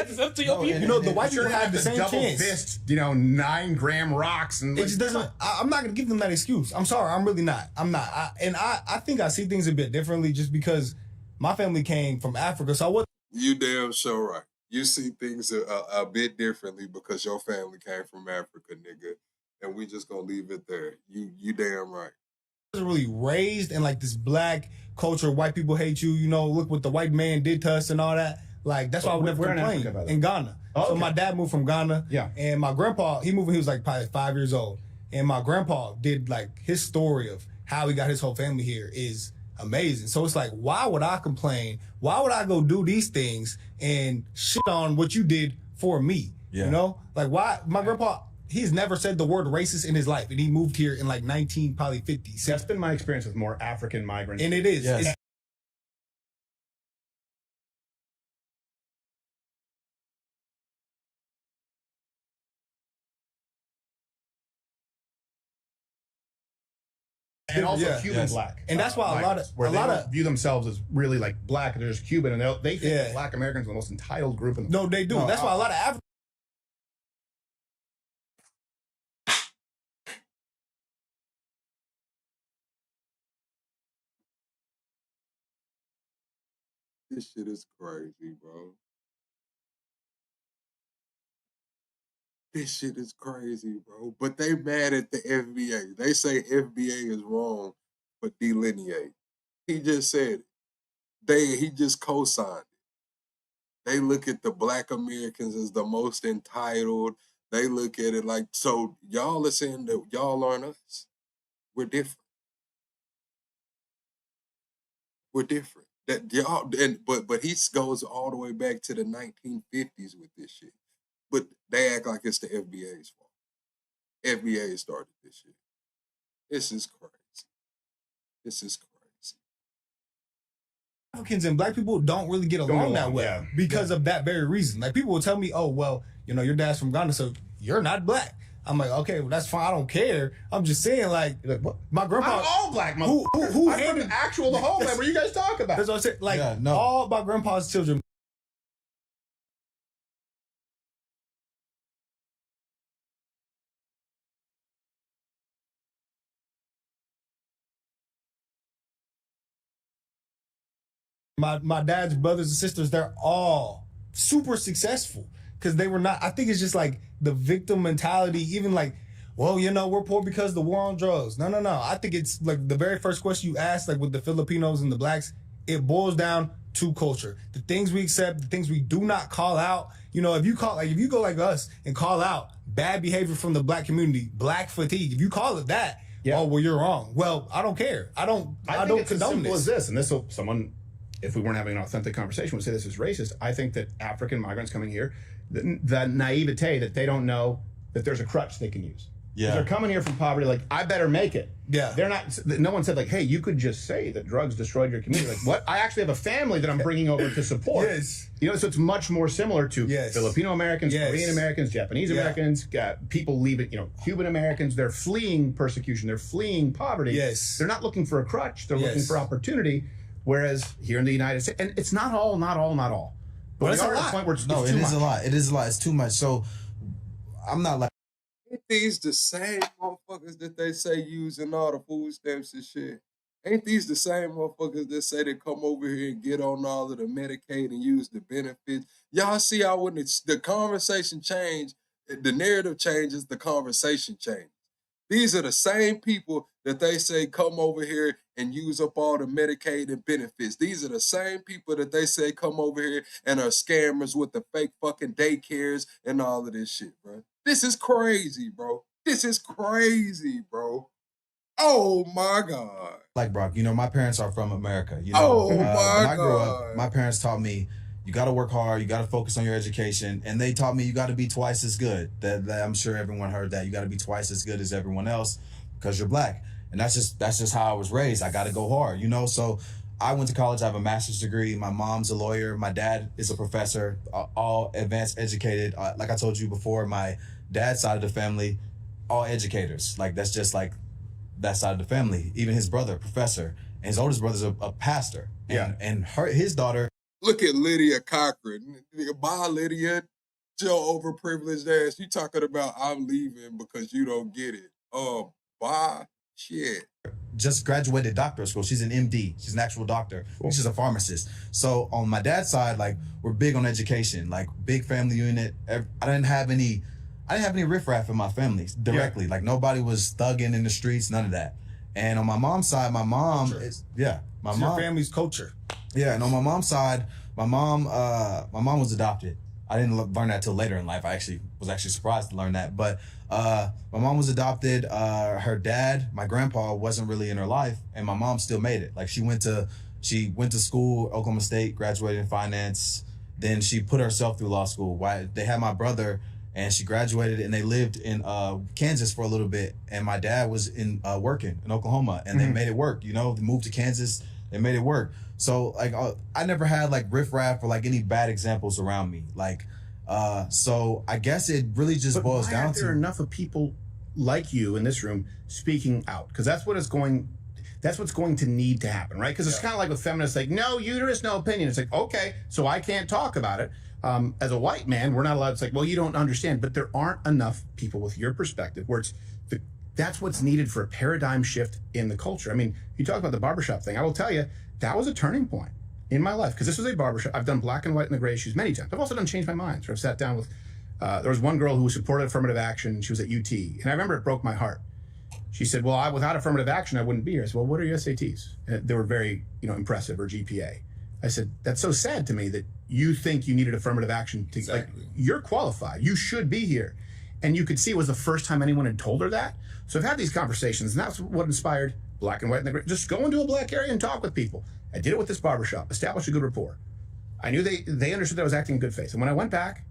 to sell it to your people. You know, the white people have the same chance. Fist, you know, 9-gram rocks and it just doesn't. I'm not gonna give them that excuse. I'm sorry. I'm really not. I'm not. I think I see things a bit differently just because my family came from Africa, so I wasn't. You damn sure right. You see things a bit differently because your family came from Africa, nigga. And we just gonna leave it there. You damn right. I wasn't really raised in like this black culture. White people hate you. You know, look what the white man did to us and all that. Like, that's why I would never complain in Ghana. Oh, so my dad moved from Ghana. Yeah. And my grandpa, he moved when he was like probably 5 years old. And my grandpa did like his story of how he got his whole family here is amazing. So it's like, why would I complain? Why would I go do these things and shit on what you did for me? Yeah. You know, like why my grandpa, he's never said the word racist in his life, and he moved here in like 1950. That's been my experience with more African migrants. And it is. Yes. It's- and also Yeah. Cuban Yes. black. And that's why a lot of- migrants, where a they lot don't of- view themselves as really like black. They're just Cuban, and they think Yeah. that black Americans are the most entitled group in the No, they do. No, That's why a lot of Africans. This shit is crazy, bro. This shit is crazy, bro. But they mad at the FBA. They say FBA is wrong for delineate. He just said it. He just co-signed it. They look at the black Americans as the most entitled. They look at it like, so y'all are saying that y'all aren't us. We're different. We're different. That y'all but he goes all the way back to the 1950s with this shit. But they act like it's the FBA's fault. FBA started this shit. This is crazy. This is crazy. Africans and black people don't really get along that well yeah. because of that very reason. Like people will tell me, "Oh, well, you know, your dad's from Ghana, so you're not black." I'm like, "Okay, well, that's fine. I don't care." I'm just saying, like, what? my grandpa. I'm all black, Who I'm from handed the actual the homeland? What are you guys talking about? That's what I said. Like Yeah, no. all my grandpa's children. My dad's brothers and sisters, they're all super successful because they were not. I think it's just like the victim mentality, even like, well, you know, we're poor because of the war on drugs. No. I think it's like the very first question you ask, like with the Filipinos and the blacks, it boils down to culture. The things we accept, the things we do not call out. You know, if you go like us and call out bad behavior from the black community, black fatigue, if you call it that, Yeah. oh, well, you're wrong. Well, I don't care. I don't think it's as condone simple this. as this, and this will someone, if we weren't having an authentic conversation, would say this is racist. I think that African migrants coming here, the naivete that they don't know that there's a crutch they can use. Yeah. They're coming here from poverty, like, I better make it. Yeah. They're not, no one said, like, hey, you could just say that drugs destroyed your community. Like, what? I actually have a family that I'm bringing over to support. Yes. You know, so it's much more similar to Yes. Filipino Americans, Yes. Korean Americans, Japanese Yeah. Americans, people leaving, you know, Cuban Americans. They're fleeing persecution. They're fleeing poverty. Yes. They're not looking for a crutch. They're looking Yes. for opportunity. Whereas here in the United States, and it's not all. But it's we a are at lot. a point where it's No, too it is much. a lot. It is a lot. It's too much. So I'm not like. Ain't these the same motherfuckers that they say using all the food stamps and shit? Ain't these the same motherfuckers that say they come over here and get on all of the Medicaid and use the benefits? Y'all see how when the conversation change, the narrative changes, the conversation changes. These are the same people that they say come over here and use up all the Medicaid and benefits. These are the same people that they say come over here and are scammers with the fake fucking daycares and all of this shit, bro. This is crazy, bro. This is crazy, bro. Oh my God. Like Brock, you know, my parents are from America. You know, Oh, my when I grew up, God. my parents taught me you got to work hard, you got to focus on your education, and they taught me you got to be twice as good. That I'm sure everyone heard that you got to be twice as good as everyone else because you're black, and that's just how I was raised. I got to go hard, you know. So I went to college. I have a master's degree. My mom's a lawyer. My dad is a professor. All advanced educated. Like I told you before, my dad's side of the family, all educators. Like that's just like that side of the family. Even his brother, professor, and his oldest brother's a pastor. And his daughter. Look at Lydia Cochran. Bye, Lydia. Your overprivileged ass. You talking about I'm leaving because you don't get it. Bye. Shit. Just graduated doctoral school. She's an MD. She's an actual doctor. She's a pharmacist. So on my dad's side, like we're big on education, like big family unit. I didn't have any riffraff in my family directly. Like nobody was thugging in the streets, none of that. And on my mom's side, my mom is my It's mom. your family's culture. Yeah, and on my mom's side, my mom was adopted. I didn't learn that till later in life. I was surprised to learn that. But my mom was adopted. Her dad, my grandpa, wasn't really in her life, and my mom still made it. Like she went to school, Oklahoma State, graduated in finance. Then she put herself through law school. Why they had my brother and she graduated, and they lived in Kansas for a little bit, and my dad was in working in Oklahoma, and they made it work. You know, they moved to Kansas, they made it work. So like I never had like riffraff or like any bad examples around me. Like so I guess it really just boils down to, there are enough of people like you in this room speaking out, because that's what's going to need to happen, right? Because it's kind of like with feminists, like, no uterus, no opinion. It's like, okay, so I can't talk about it. As a white man, we're not allowed. It's like, well, you don't understand. But there aren't enough people with your perspective where that's what's needed for a paradigm shift in the culture. I mean, you talk about the barbershop thing. I will tell you, that was a turning point in my life, because this was a barbershop. I've done black and white and the gray issues many times. I've also done Change My Mind. So I've sat down with, there was one girl who supported affirmative action. She was at UT. And I remember it broke my heart. She said, well, without affirmative action, I wouldn't be here. I said, well, what are your SATs? And they were very, impressive, or GPA. I said, that's so sad to me that you think you needed affirmative action to, like, you're qualified. You should be here. And you could see it was the first time anyone had told her that. So I've had these conversations, and that's what inspired Black and White and the Gray. Just go into a black area and talk with people. I did it with this barbershop, established a good rapport. I knew they understood that I was acting in good faith. And when I went back,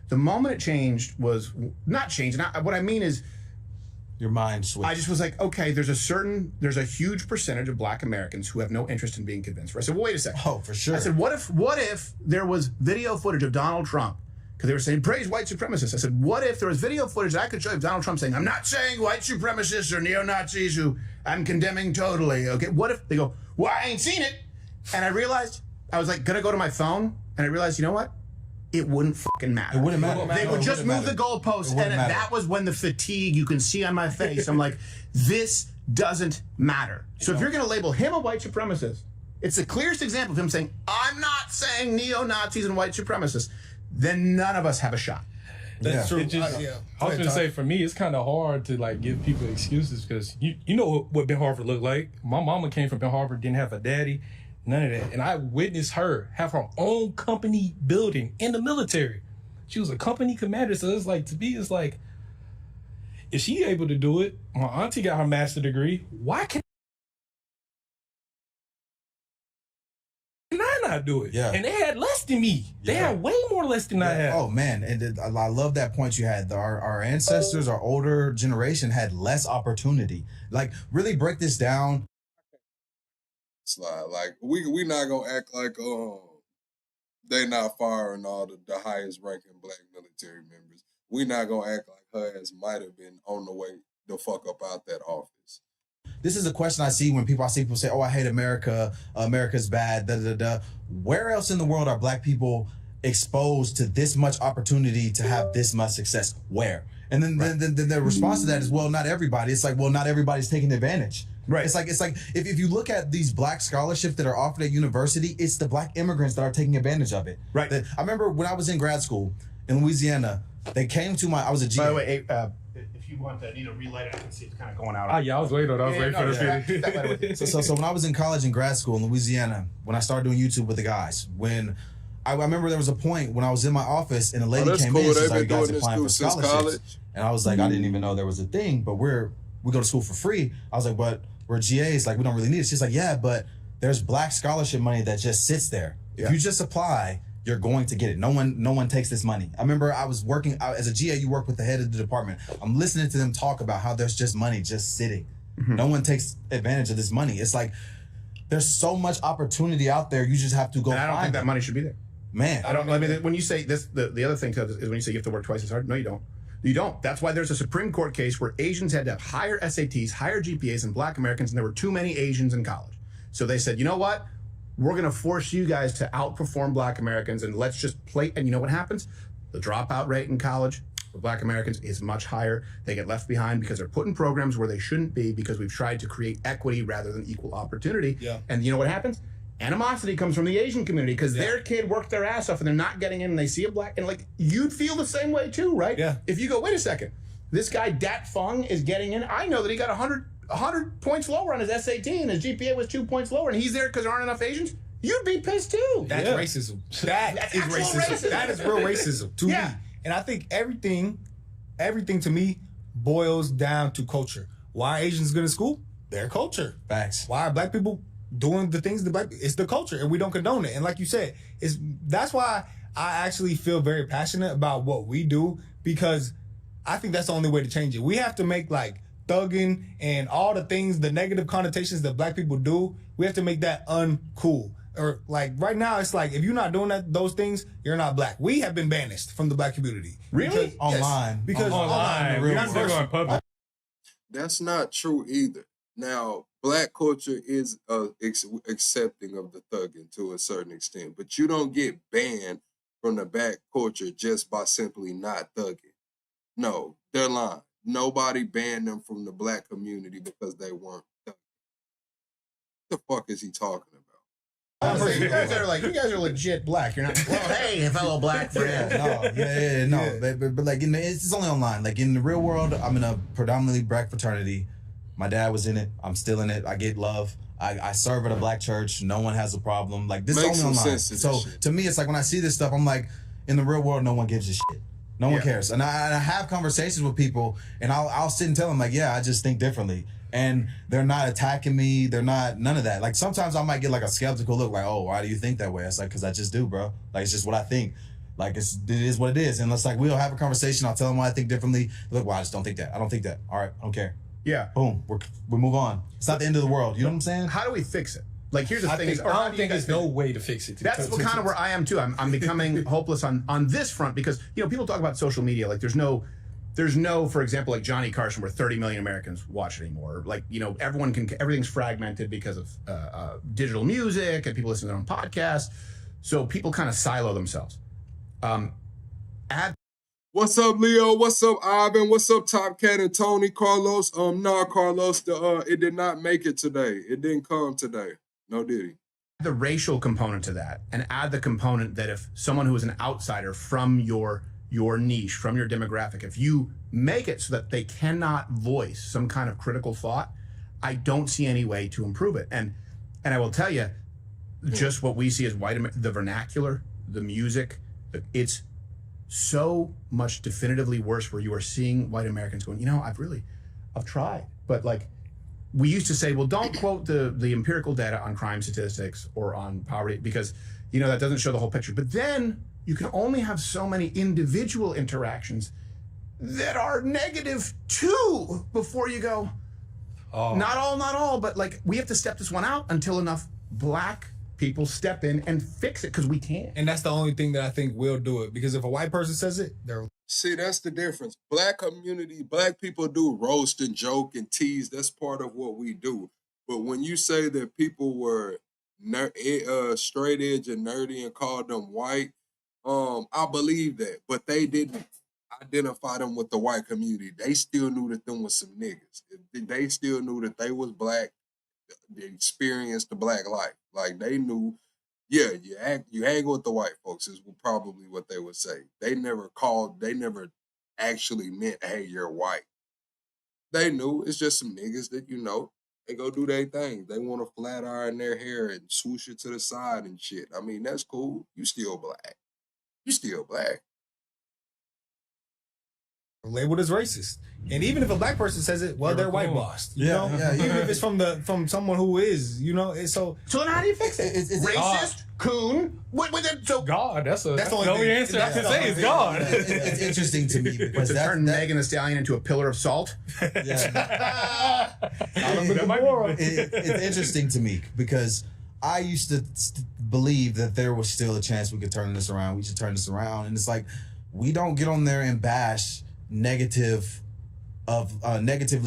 the moment it changed was not changed. And what I mean is, your mind switched. I just was like, okay, there's a huge percentage of black Americans who have no interest in being convinced. I said, well, wait a second. Oh, for sure. I said, what if there was video footage of Donald Trump? Because they were saying, praise white supremacists. I said, what if there was video footage that I could show of Donald Trump saying, I'm not saying white supremacists or neo-Nazis who I'm condemning totally. Okay, what if they go, well, I ain't seen it. And I realized, I was like, gonna go to my phone. And I realized, you know what? It wouldn't fucking matter. It wouldn't matter. They would just move the goalposts, and that was when the fatigue you can see on my face. I'm like, this doesn't matter. So if you're going to label him a white supremacist, it's the clearest example of him saying, I'm not saying neo-Nazis and white supremacists. Then none of us have a shot. That's true. I was gonna say, for me, it's kind of hard to like give people excuses, because you know what Ben Harvard looked like. My mama came from Ben Harvard, didn't have a daddy. None of that. And I witnessed her have her own company building in the military. She was a company commander. So it's like, to me, it's like, if she able to do it, my auntie got her master's degree, why can't I not do it? Yeah. And they had less than me. They had way more less than I had. Oh, man. And I love that point you had. Our ancestors, our older generation had less opportunity. Like, really break this down. Slide. Like, we not gonna act like they not firing all the highest ranking black military members. We not gonna act like her ass might have been on the way to fuck up out that office. This is a question I see when I see people say, oh, I hate America, America's bad, da da da. Where else in the world are black people exposed to this much opportunity to have this much success? Where? And then the response to that is, well, not everybody. It's like, well, not everybody's taking advantage. Right. It's like if you look at these black scholarships that are offered at university, it's the black immigrants that are taking advantage of it. Right. I remember when I was in grad school in Louisiana, they came to I was a GA. By the way, if you want to need a relight, I can see it's kind of going out. Oh, yeah, I was waiting on that. So when I was in college and grad school in Louisiana, when I started doing YouTube with the guys, when I remember there was a point when I was in my office and a lady came in, she's like, you guys applying for scholarships. And I was like, I didn't even know there was a thing, but we go to school for free. I was like, but we're GAs, like we don't really need it. She's like, yeah, but there's black scholarship money that just sits there. If you just apply, you're going to get it. No one takes this money. I remember I was working as a GA, you work with the head of the department. I'm listening to them talk about how there's just money just sitting. Mm-hmm. No one takes advantage of this money. It's like, there's so much opportunity out there. You just have to go find it. I don't think that money should be there. Man. I mean, when you say this, the other thing is when you say you have to work twice as hard. No, you don't. You don't. That's why there's a Supreme Court case where Asians had to have higher SATs, higher GPAs than black Americans, and there were too many Asians in college. So they said, you know what? We're going to force you guys to outperform black Americans, and let's just play. And you know what happens? The dropout rate in college for black Americans is much higher. They get left behind because they're put in programs where they shouldn't be, because we've tried to create equity rather than equal opportunity. Yeah. And you know what happens? Animosity comes from the Asian community, because their kid worked their ass off and they're not getting in, and they see a black, and like, you'd feel the same way too, right? Yeah. If you go, wait a second, this guy Dat Fung is getting in. I know that he got 100 points lower on his SAT and his GPA was 2 points lower, and he's there because there aren't enough Asians. You'd be pissed too. That's racism. That's racism. That is real racism to me. And I think everything to me boils down to culture. Why are Asians good in school? Their culture. Facts. Why are black people doing the things it's the culture, and we don't condone it. And like you said, that's why I actually feel very passionate about what we do, because I think that's the only way to change it. We have to make like thugging and all the things, the negative connotations that black people do, we have to make that uncool. Or like right now, it's like if you're not doing those things, you're not black. We have been banished from the black community. Really? Because, Online. Yes, because Online. We're We're not not going public. That's not true either. Now, black culture is accepting of the thugging to a certain extent, but you don't get banned from the black culture just by simply not thugging. No, they're lying. Nobody banned them from the black community because they weren't thugging. What the fuck is he talking about? You guys are legit black. You're not. Well, hey, fellow black friend. No. But like it's only online. Like in the real world, I'm in a predominantly black fraternity. My dad was in it. I'm still in it. I get love. I serve at a black church. No one has a problem. Like this Makes is only some online. sense to So this shit. to me, it's like when I see this stuff, I'm like, in the real world, no one gives a shit. No one cares. And I have conversations with people, and I'll sit and tell them like, yeah, I just think differently. And they're not attacking me. They're not none of that. Like sometimes I might get like a skeptical look, like, oh, why do you think that way? It's like, because I just do, bro. Like it's just what I think. Like it is what it is. And it's like we'll have a conversation. I'll tell them why I think differently. Look, well, I just don't think that. I don't think that. All right, I don't care. Yeah. Boom. We move on. It's not the end of the world. You know what I'm saying? How do we fix it? Like, here's the I thing. don't think there's no way to fix it. That's kind of where I am too. I'm becoming hopeless on this front because people talk about social media like there's no, for example, like Johnny Carson where 30 million Americans watch it anymore. Like everything's fragmented because of digital music and people listen to their own podcasts. So people kind of silo themselves. What's up, Leo? What's up, Ivan? What's up, Top Cat and Tony? Carlos? Carlos, it did not make it today. It didn't come today. No, did he? The racial component to that, and add the component that if someone who is an outsider from your niche, from your demographic, if you make it so that they cannot voice some kind of critical thought, I don't see any way to improve it. And I will tell you, just what we see as the vernacular, the music, it's so much definitively worse where you are seeing white Americans going, I've tried, but like, we used to say, well, don't quote the empirical data on crime statistics or on poverty because, that doesn't show the whole picture. But then you can only have so many individual interactions that are negative too before you go, not all, but like we have to step this one out until enough black people step in and fix it because we can. And that's the only thing that I think will do it. Because if a white person says it, they're... See, that's the difference. Black people do roast and joke and tease. That's part of what we do. But when you say that people were straight edge and nerdy and called them white, I believe that. But they didn't identify them with the white community. They still knew that them was some niggas. They still knew that they was black. They experienced the black life. Like they knew, you hang with the white folks is probably what they would say. They never actually meant, hey, you're white. They knew it's just some niggas that, they go do their thing. They want to flat iron their hair and swoosh it to the side and shit. I mean, that's cool. You still black. Labeled as racist. And even if a black person says it, well, they're whitewashed. You know? Even if it's from someone who is, it's so then how do you fix it? It's racist, coon. So God, that's the only only thing. answer I can say is God. It's interesting to me because to turn Megan Thee Stallion into a pillar of salt. That might be- It's interesting to me because I used to believe that there was still a chance we could turn this around. We should turn this around, and it's like we don't get on there and bash negatively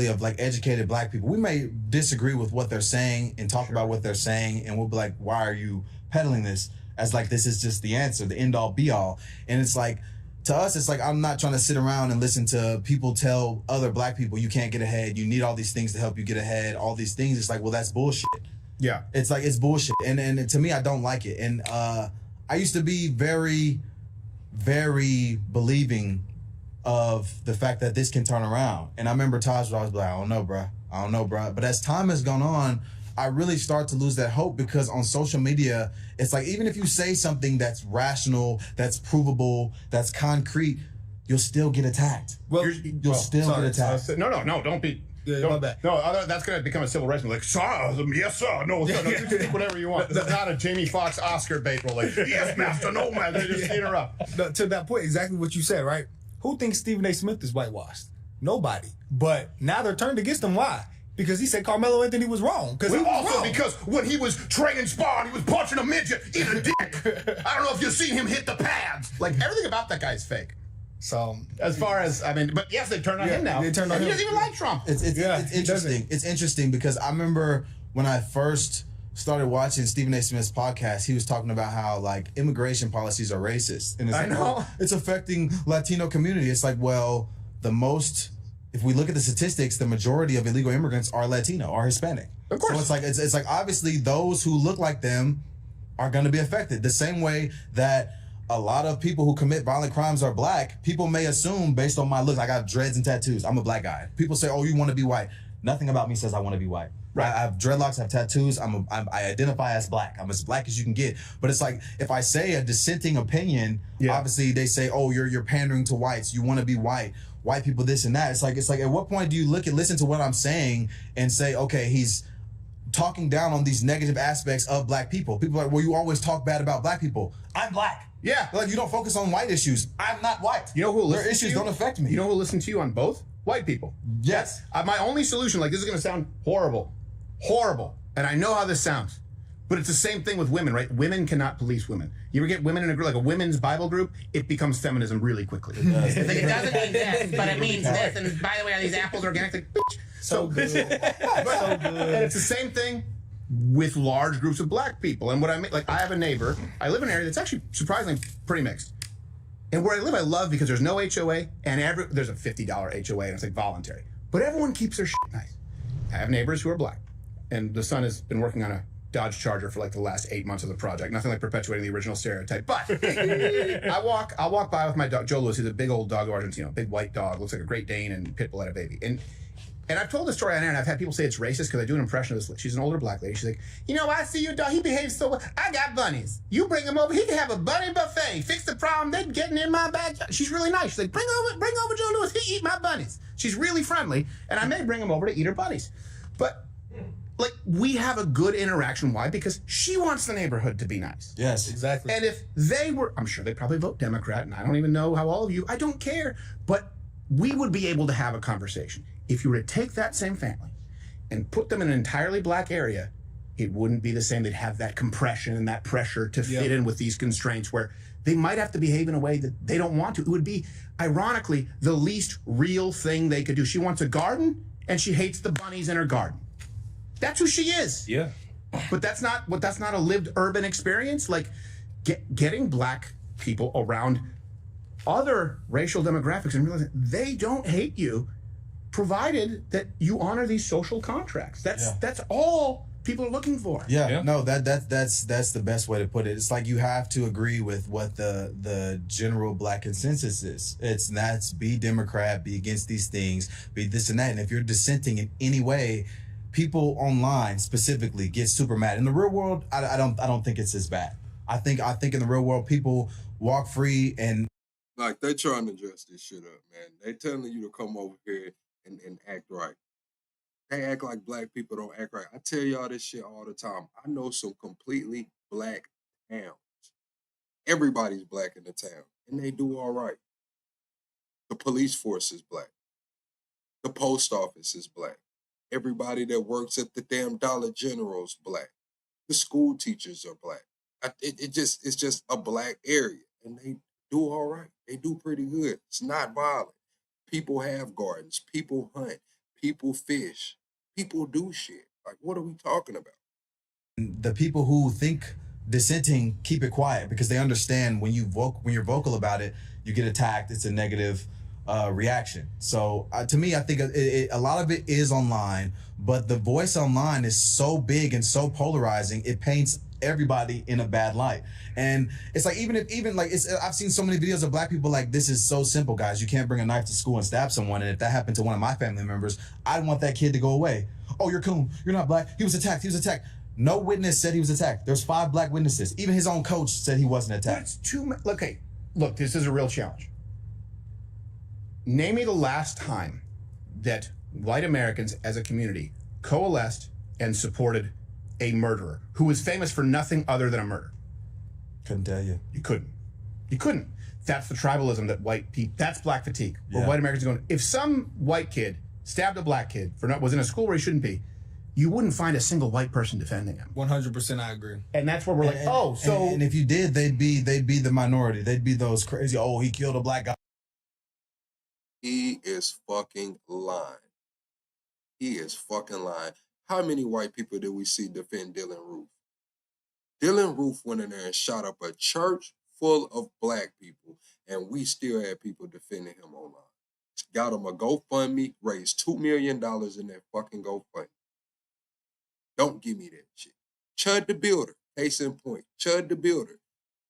of like educated black people. We may disagree with what they're saying and talk about what they're saying, and we'll be like, why are you peddling this as like this is just the answer, the end all be all? And it's like, to us, it's like I'm not trying to sit around and listen to people tell other black people you can't get ahead, you need all these things to help you get ahead, all these things. It's like, well, that's bullshit. Yeah. It's like, it's bullshit. And to me, I don't like it. And I used to be very, very believing of the fact that this can turn around. And I remember Taj was always like, I don't know, bro. But as time has gone on, I really start to lose that hope because on social media, it's like, even if you say something that's rational, that's provable, that's concrete, you'll still get attacked. Well, You'll still get attacked. No, don't be. Yeah, my bad. No, that's going to become a civil rights. Like, sir, yes, sir. No, you can do whatever you want. This is not a Jamie Foxx Oscar bait. We're like, yes, master, no, man. They just interrupt. To that point, exactly what you said, right? Who thinks Stephen A. Smith is whitewashed? Nobody. But now they're turned against him. Why? Because he said Carmelo Anthony was wrong. Because because when he was training Spawn, he was punching a midget in a dick. I don't know if you've seen him hit the pads. Like, everything about that guy is fake. So As far as, I mean, but yes, they turned on him now. they turned on And he him. doesn't even like Trump. It's interesting. It's interesting because I remember when I first started watching Stephen A. Smith's podcast, he was talking about how like immigration policies are racist, and it's I like, know. oh, it's affecting Latino community. It's like, well, if we look at the statistics, the majority of illegal immigrants are Latino, are Hispanic. Of course. So it's like obviously those who look like them are going to be affected. The same way that a lot of people who commit violent crimes are black. People may assume based on my looks, I got dreads and tattoos, I'm a black guy. People say, oh, you want to be white. Nothing about me says I want to be white. Right. I have dreadlocks, I have tattoos. I identify as black. I'm as black as you can get. But it's like if I say a dissenting opinion, obviously they say, "Oh, you're pandering to whites. You want to be white. White people this and that." It's like at what point do you listen to what I'm saying and say, "Okay, he's talking down on these negative aspects of black people." People are like, "Well, you always talk bad about black people." I'm black. Yeah. Like you don't focus on white issues. I'm not white. You know who will listen Their to issues you? don't affect me. You know who will listen to you on both? White people. Yes. My only solution, like, this is going to sound horrible, and I know how this sounds, but it's the same thing with women, right? Women cannot police women. You ever get women in a group, like a women's Bible group, it becomes feminism really quickly. It's like, it doesn't mean this, but it means this. And by the way, are these apples organic? Like, bitch. so good. So good. And it's the same thing with large groups of black people. And what I mean, like, I have a neighbor. I live in an area that's actually surprisingly pretty mixed. And where I live, I love because there's no HOA, and there's a $50 HOA, and it's like voluntary. But everyone keeps their shit nice. I have neighbors who are black, and the son has been working on a Dodge Charger for like the last 8 months of the project. Nothing like perpetuating the original stereotype. But I'll walk by with my dog, Joe Lewis. He's a big old dog of Argentino, big white dog, looks like a Great Dane, and Pitbull had a baby. And I've told this story on air, and I've had people say it's racist because I do an impression of this. She's an older black lady. She's like, I see your dog. He behaves so well. I got bunnies. You bring him over. He can have a bunny buffet. Fix the problem. They're getting in my backyard. She's really nice. She's like, bring over Joe Lewis. He eat my bunnies. She's really friendly, and I may bring him over to eat her bunnies. But like, we have a good interaction. Why? Because she wants the neighborhood to be nice. Yes. Exactly. And if they were, I'm sure they probably vote Democrat, and I don't even know how all of you, I don't care. But we would be able to have a conversation. If you were to take that same family and put them in an entirely black area, it wouldn't be the same. They'd have that compression and that pressure to fit in with these constraints where they might have to behave in a way that they don't want to. It would be, ironically, the least real thing they could do. She wants a garden, and she hates the bunnies in her garden. That's who she is. Yeah. But that's not a lived urban experience. Like, getting black people around other racial demographics and realizing they don't hate you, provided that you honor these social contracts. That's all people are looking for. Yeah. No, that's the best way to put it. It's like you have to agree with what the general black consensus is. That's be Democrat, be against these things, be this and that. And if you're dissenting in any way, people online specifically get super mad. In the real world, I don't think it's as bad. I think in the real world, people walk free and Like, they trying to dress this shit up, man. They telling you to come over here and act right. They act like black people don't act right. I tell y'all this shit all the time. I know some completely black towns. Everybody's black in the town, and they do all right. The police force is black. The post office is black. Everybody that works at the damn Dollar General's black. The school teachers are black. It's just a black area, and they do all right. They do pretty good. It's not violent. People have gardens. People hunt. People fish. People do shit. Like, what are we talking about? the people who think dissenting keep it quiet because they understand when you're vocal about it, you get attacked. It's a negative reaction. So to me, I think a lot of it is online, but the voice online is so big and so polarizing. It paints everybody in a bad light. And it's like, I've seen so many videos of black people like, this is so simple, guys. You can't bring a knife to school and stab someone. And if that happened to one of my family members, I'd want that kid to go away. Oh, you're coon. You're not black. He was attacked. No witness said he was attacked. There's 5 black witnesses. Even his own coach said he wasn't attacked. That's too much. Okay, look, this is a real challenge. Name me the last time that white Americans as a community coalesced and supported a murderer who was famous for nothing other than a murder. Couldn't tell you. You couldn't. That's the tribalism that white people, that's black fatigue. Where Yeah. white Americans are going, if some white kid stabbed a black kid was in a school where he shouldn't be, you wouldn't find a single white person defending him. 100%, I agree. And that's where we're like, and if you did, they'd be the minority. They'd be those crazy, oh, he killed a black guy. He is fucking lying. He is fucking lying. How many white people did we see defend Dylan Roof? Dylan Roof went in there and shot up a church full of black people, and we still had people defending him online. Got him a GoFundMe, raised $2 million in that fucking GoFundMe. Don't give me that shit. Chud the Builder, case in point. Chud the Builder,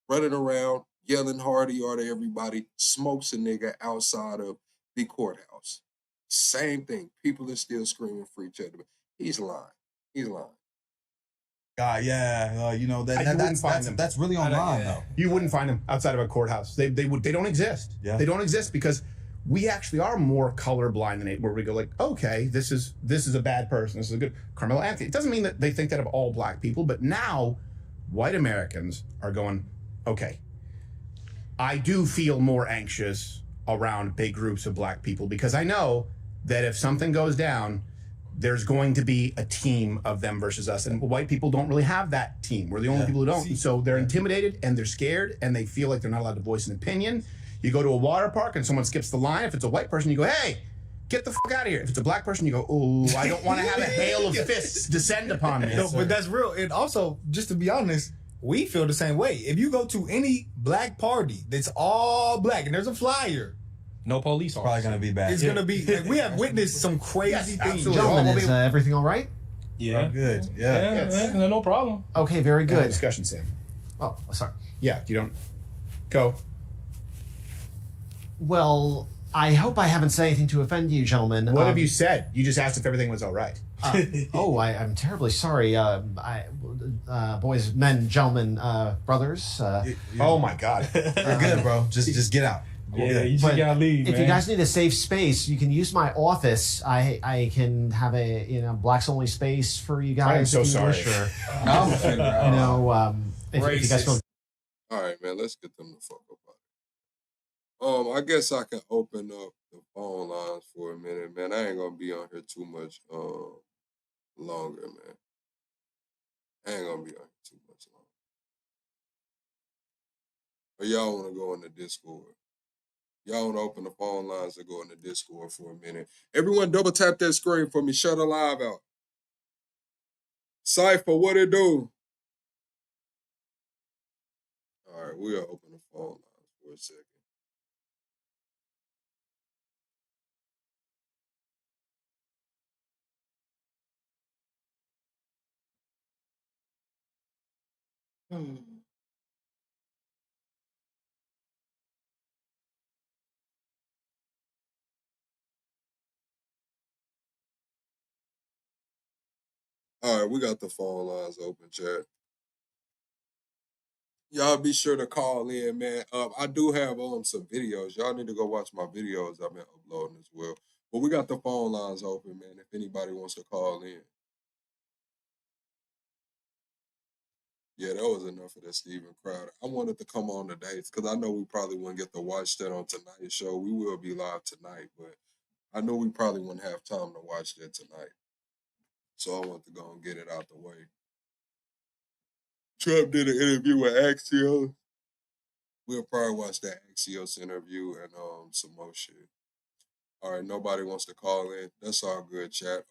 running around, yelling hardy to everybody, smokes a nigga outside of the courthouse. Same thing. People are still screaming free Chud the Builder. He's lying. He's lying. God, yeah, you know that's really online though. You wouldn't find them outside of a courthouse. They don't exist. Yeah. They don't exist because we actually are more colorblind than it, where we go like, okay, this is a bad person. This is a good Carmelo Anthony. It doesn't mean that they think that of all black people, but now white Americans are going, okay, I do feel more anxious around big groups of black people because I know that if something goes down, there's going to be a team of them versus us. And white people don't really have that team. We're the only people who don't. And so they're intimidated and they're scared and they feel like they're not allowed to voice an opinion. You go to a water park and someone skips the line. If it's a white person, you go, hey, get the fuck out of here. If it's a black person, you go, oh, I don't want to have a hail of fists descend upon me. No, but that's real. And also, just to be honest, we feel the same way. If you go to any black party that's all black and there's a flyer, No police Probably officer. gonna be bad. it's gonna be. Like, we have witnessed some crazy things. absolutely. Gentlemen, is everything all right? Yeah. Good. Yeah. Yeah, no problem. Okay, very Good good. discussion, Sam. Oh, sorry. Yeah, you don't go. Well, I hope I haven't said anything to offend you, gentlemen. What have you said? You just asked if everything was all right. I'm terribly sorry. Boys, men, gentlemen, brothers. Oh my God. You're good, bro. Just get out. Yeah, you just But gotta leave, if man. you guys need a safe space, you can use my office. I can have a blacks only space for you guys. I am so if you sorry. wish, or, I'm offended. if you guys feel All right, man, let's get them the fuck up out of here. I guess I can open up the phone lines for a minute, man. I ain't gonna be on here too much longer, man. I ain't gonna be on here too much longer. But y'all wanna go in the Discord. Y'all wanna open the phone lines and go in the Discord for a minute. Everyone double tap that screen for me. Shut the live out. Cypher, what it do? All right, we'll open the phone lines for a second. All right, we got the phone lines open, chat. Y'all be sure to call in, man. I do have some videos. Y'all need to go watch my videos I've been uploading as well. But we got the phone lines open, man. If anybody wants to call in. Yeah, that was enough of that Steven Crowder. I wanted to come on today because I know we probably wouldn't get to watch that on tonight's show. We will be live tonight, but I know we probably wouldn't have time to watch that tonight. So I want to go and get it out the way. Trump did an interview with Axios. We'll probably watch that Axios interview and some more shit. All right, nobody wants to call in. That's all good, chat.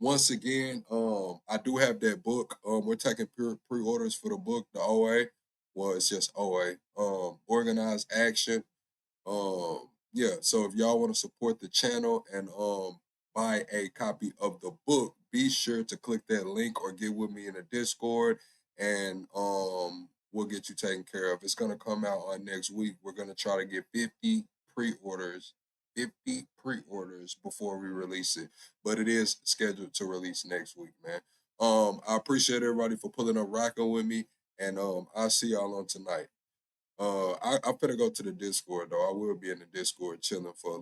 Once again, I do have that book. We're taking pre-orders for the book, the OA. Well, it's just OA. Organized Action. Yeah, so if y'all want to support the channel and buy a copy of the book, be sure to click that link or get with me in the Discord and we'll get you taken care of. It's gonna come out on next week. We're gonna try to get 50 pre-orders before we release it. But it is scheduled to release next week, man. I appreciate everybody for pulling up rocking with me, and I'll see y'all on tonight. I'm finna go to the Discord though. I will be in the Discord chilling for a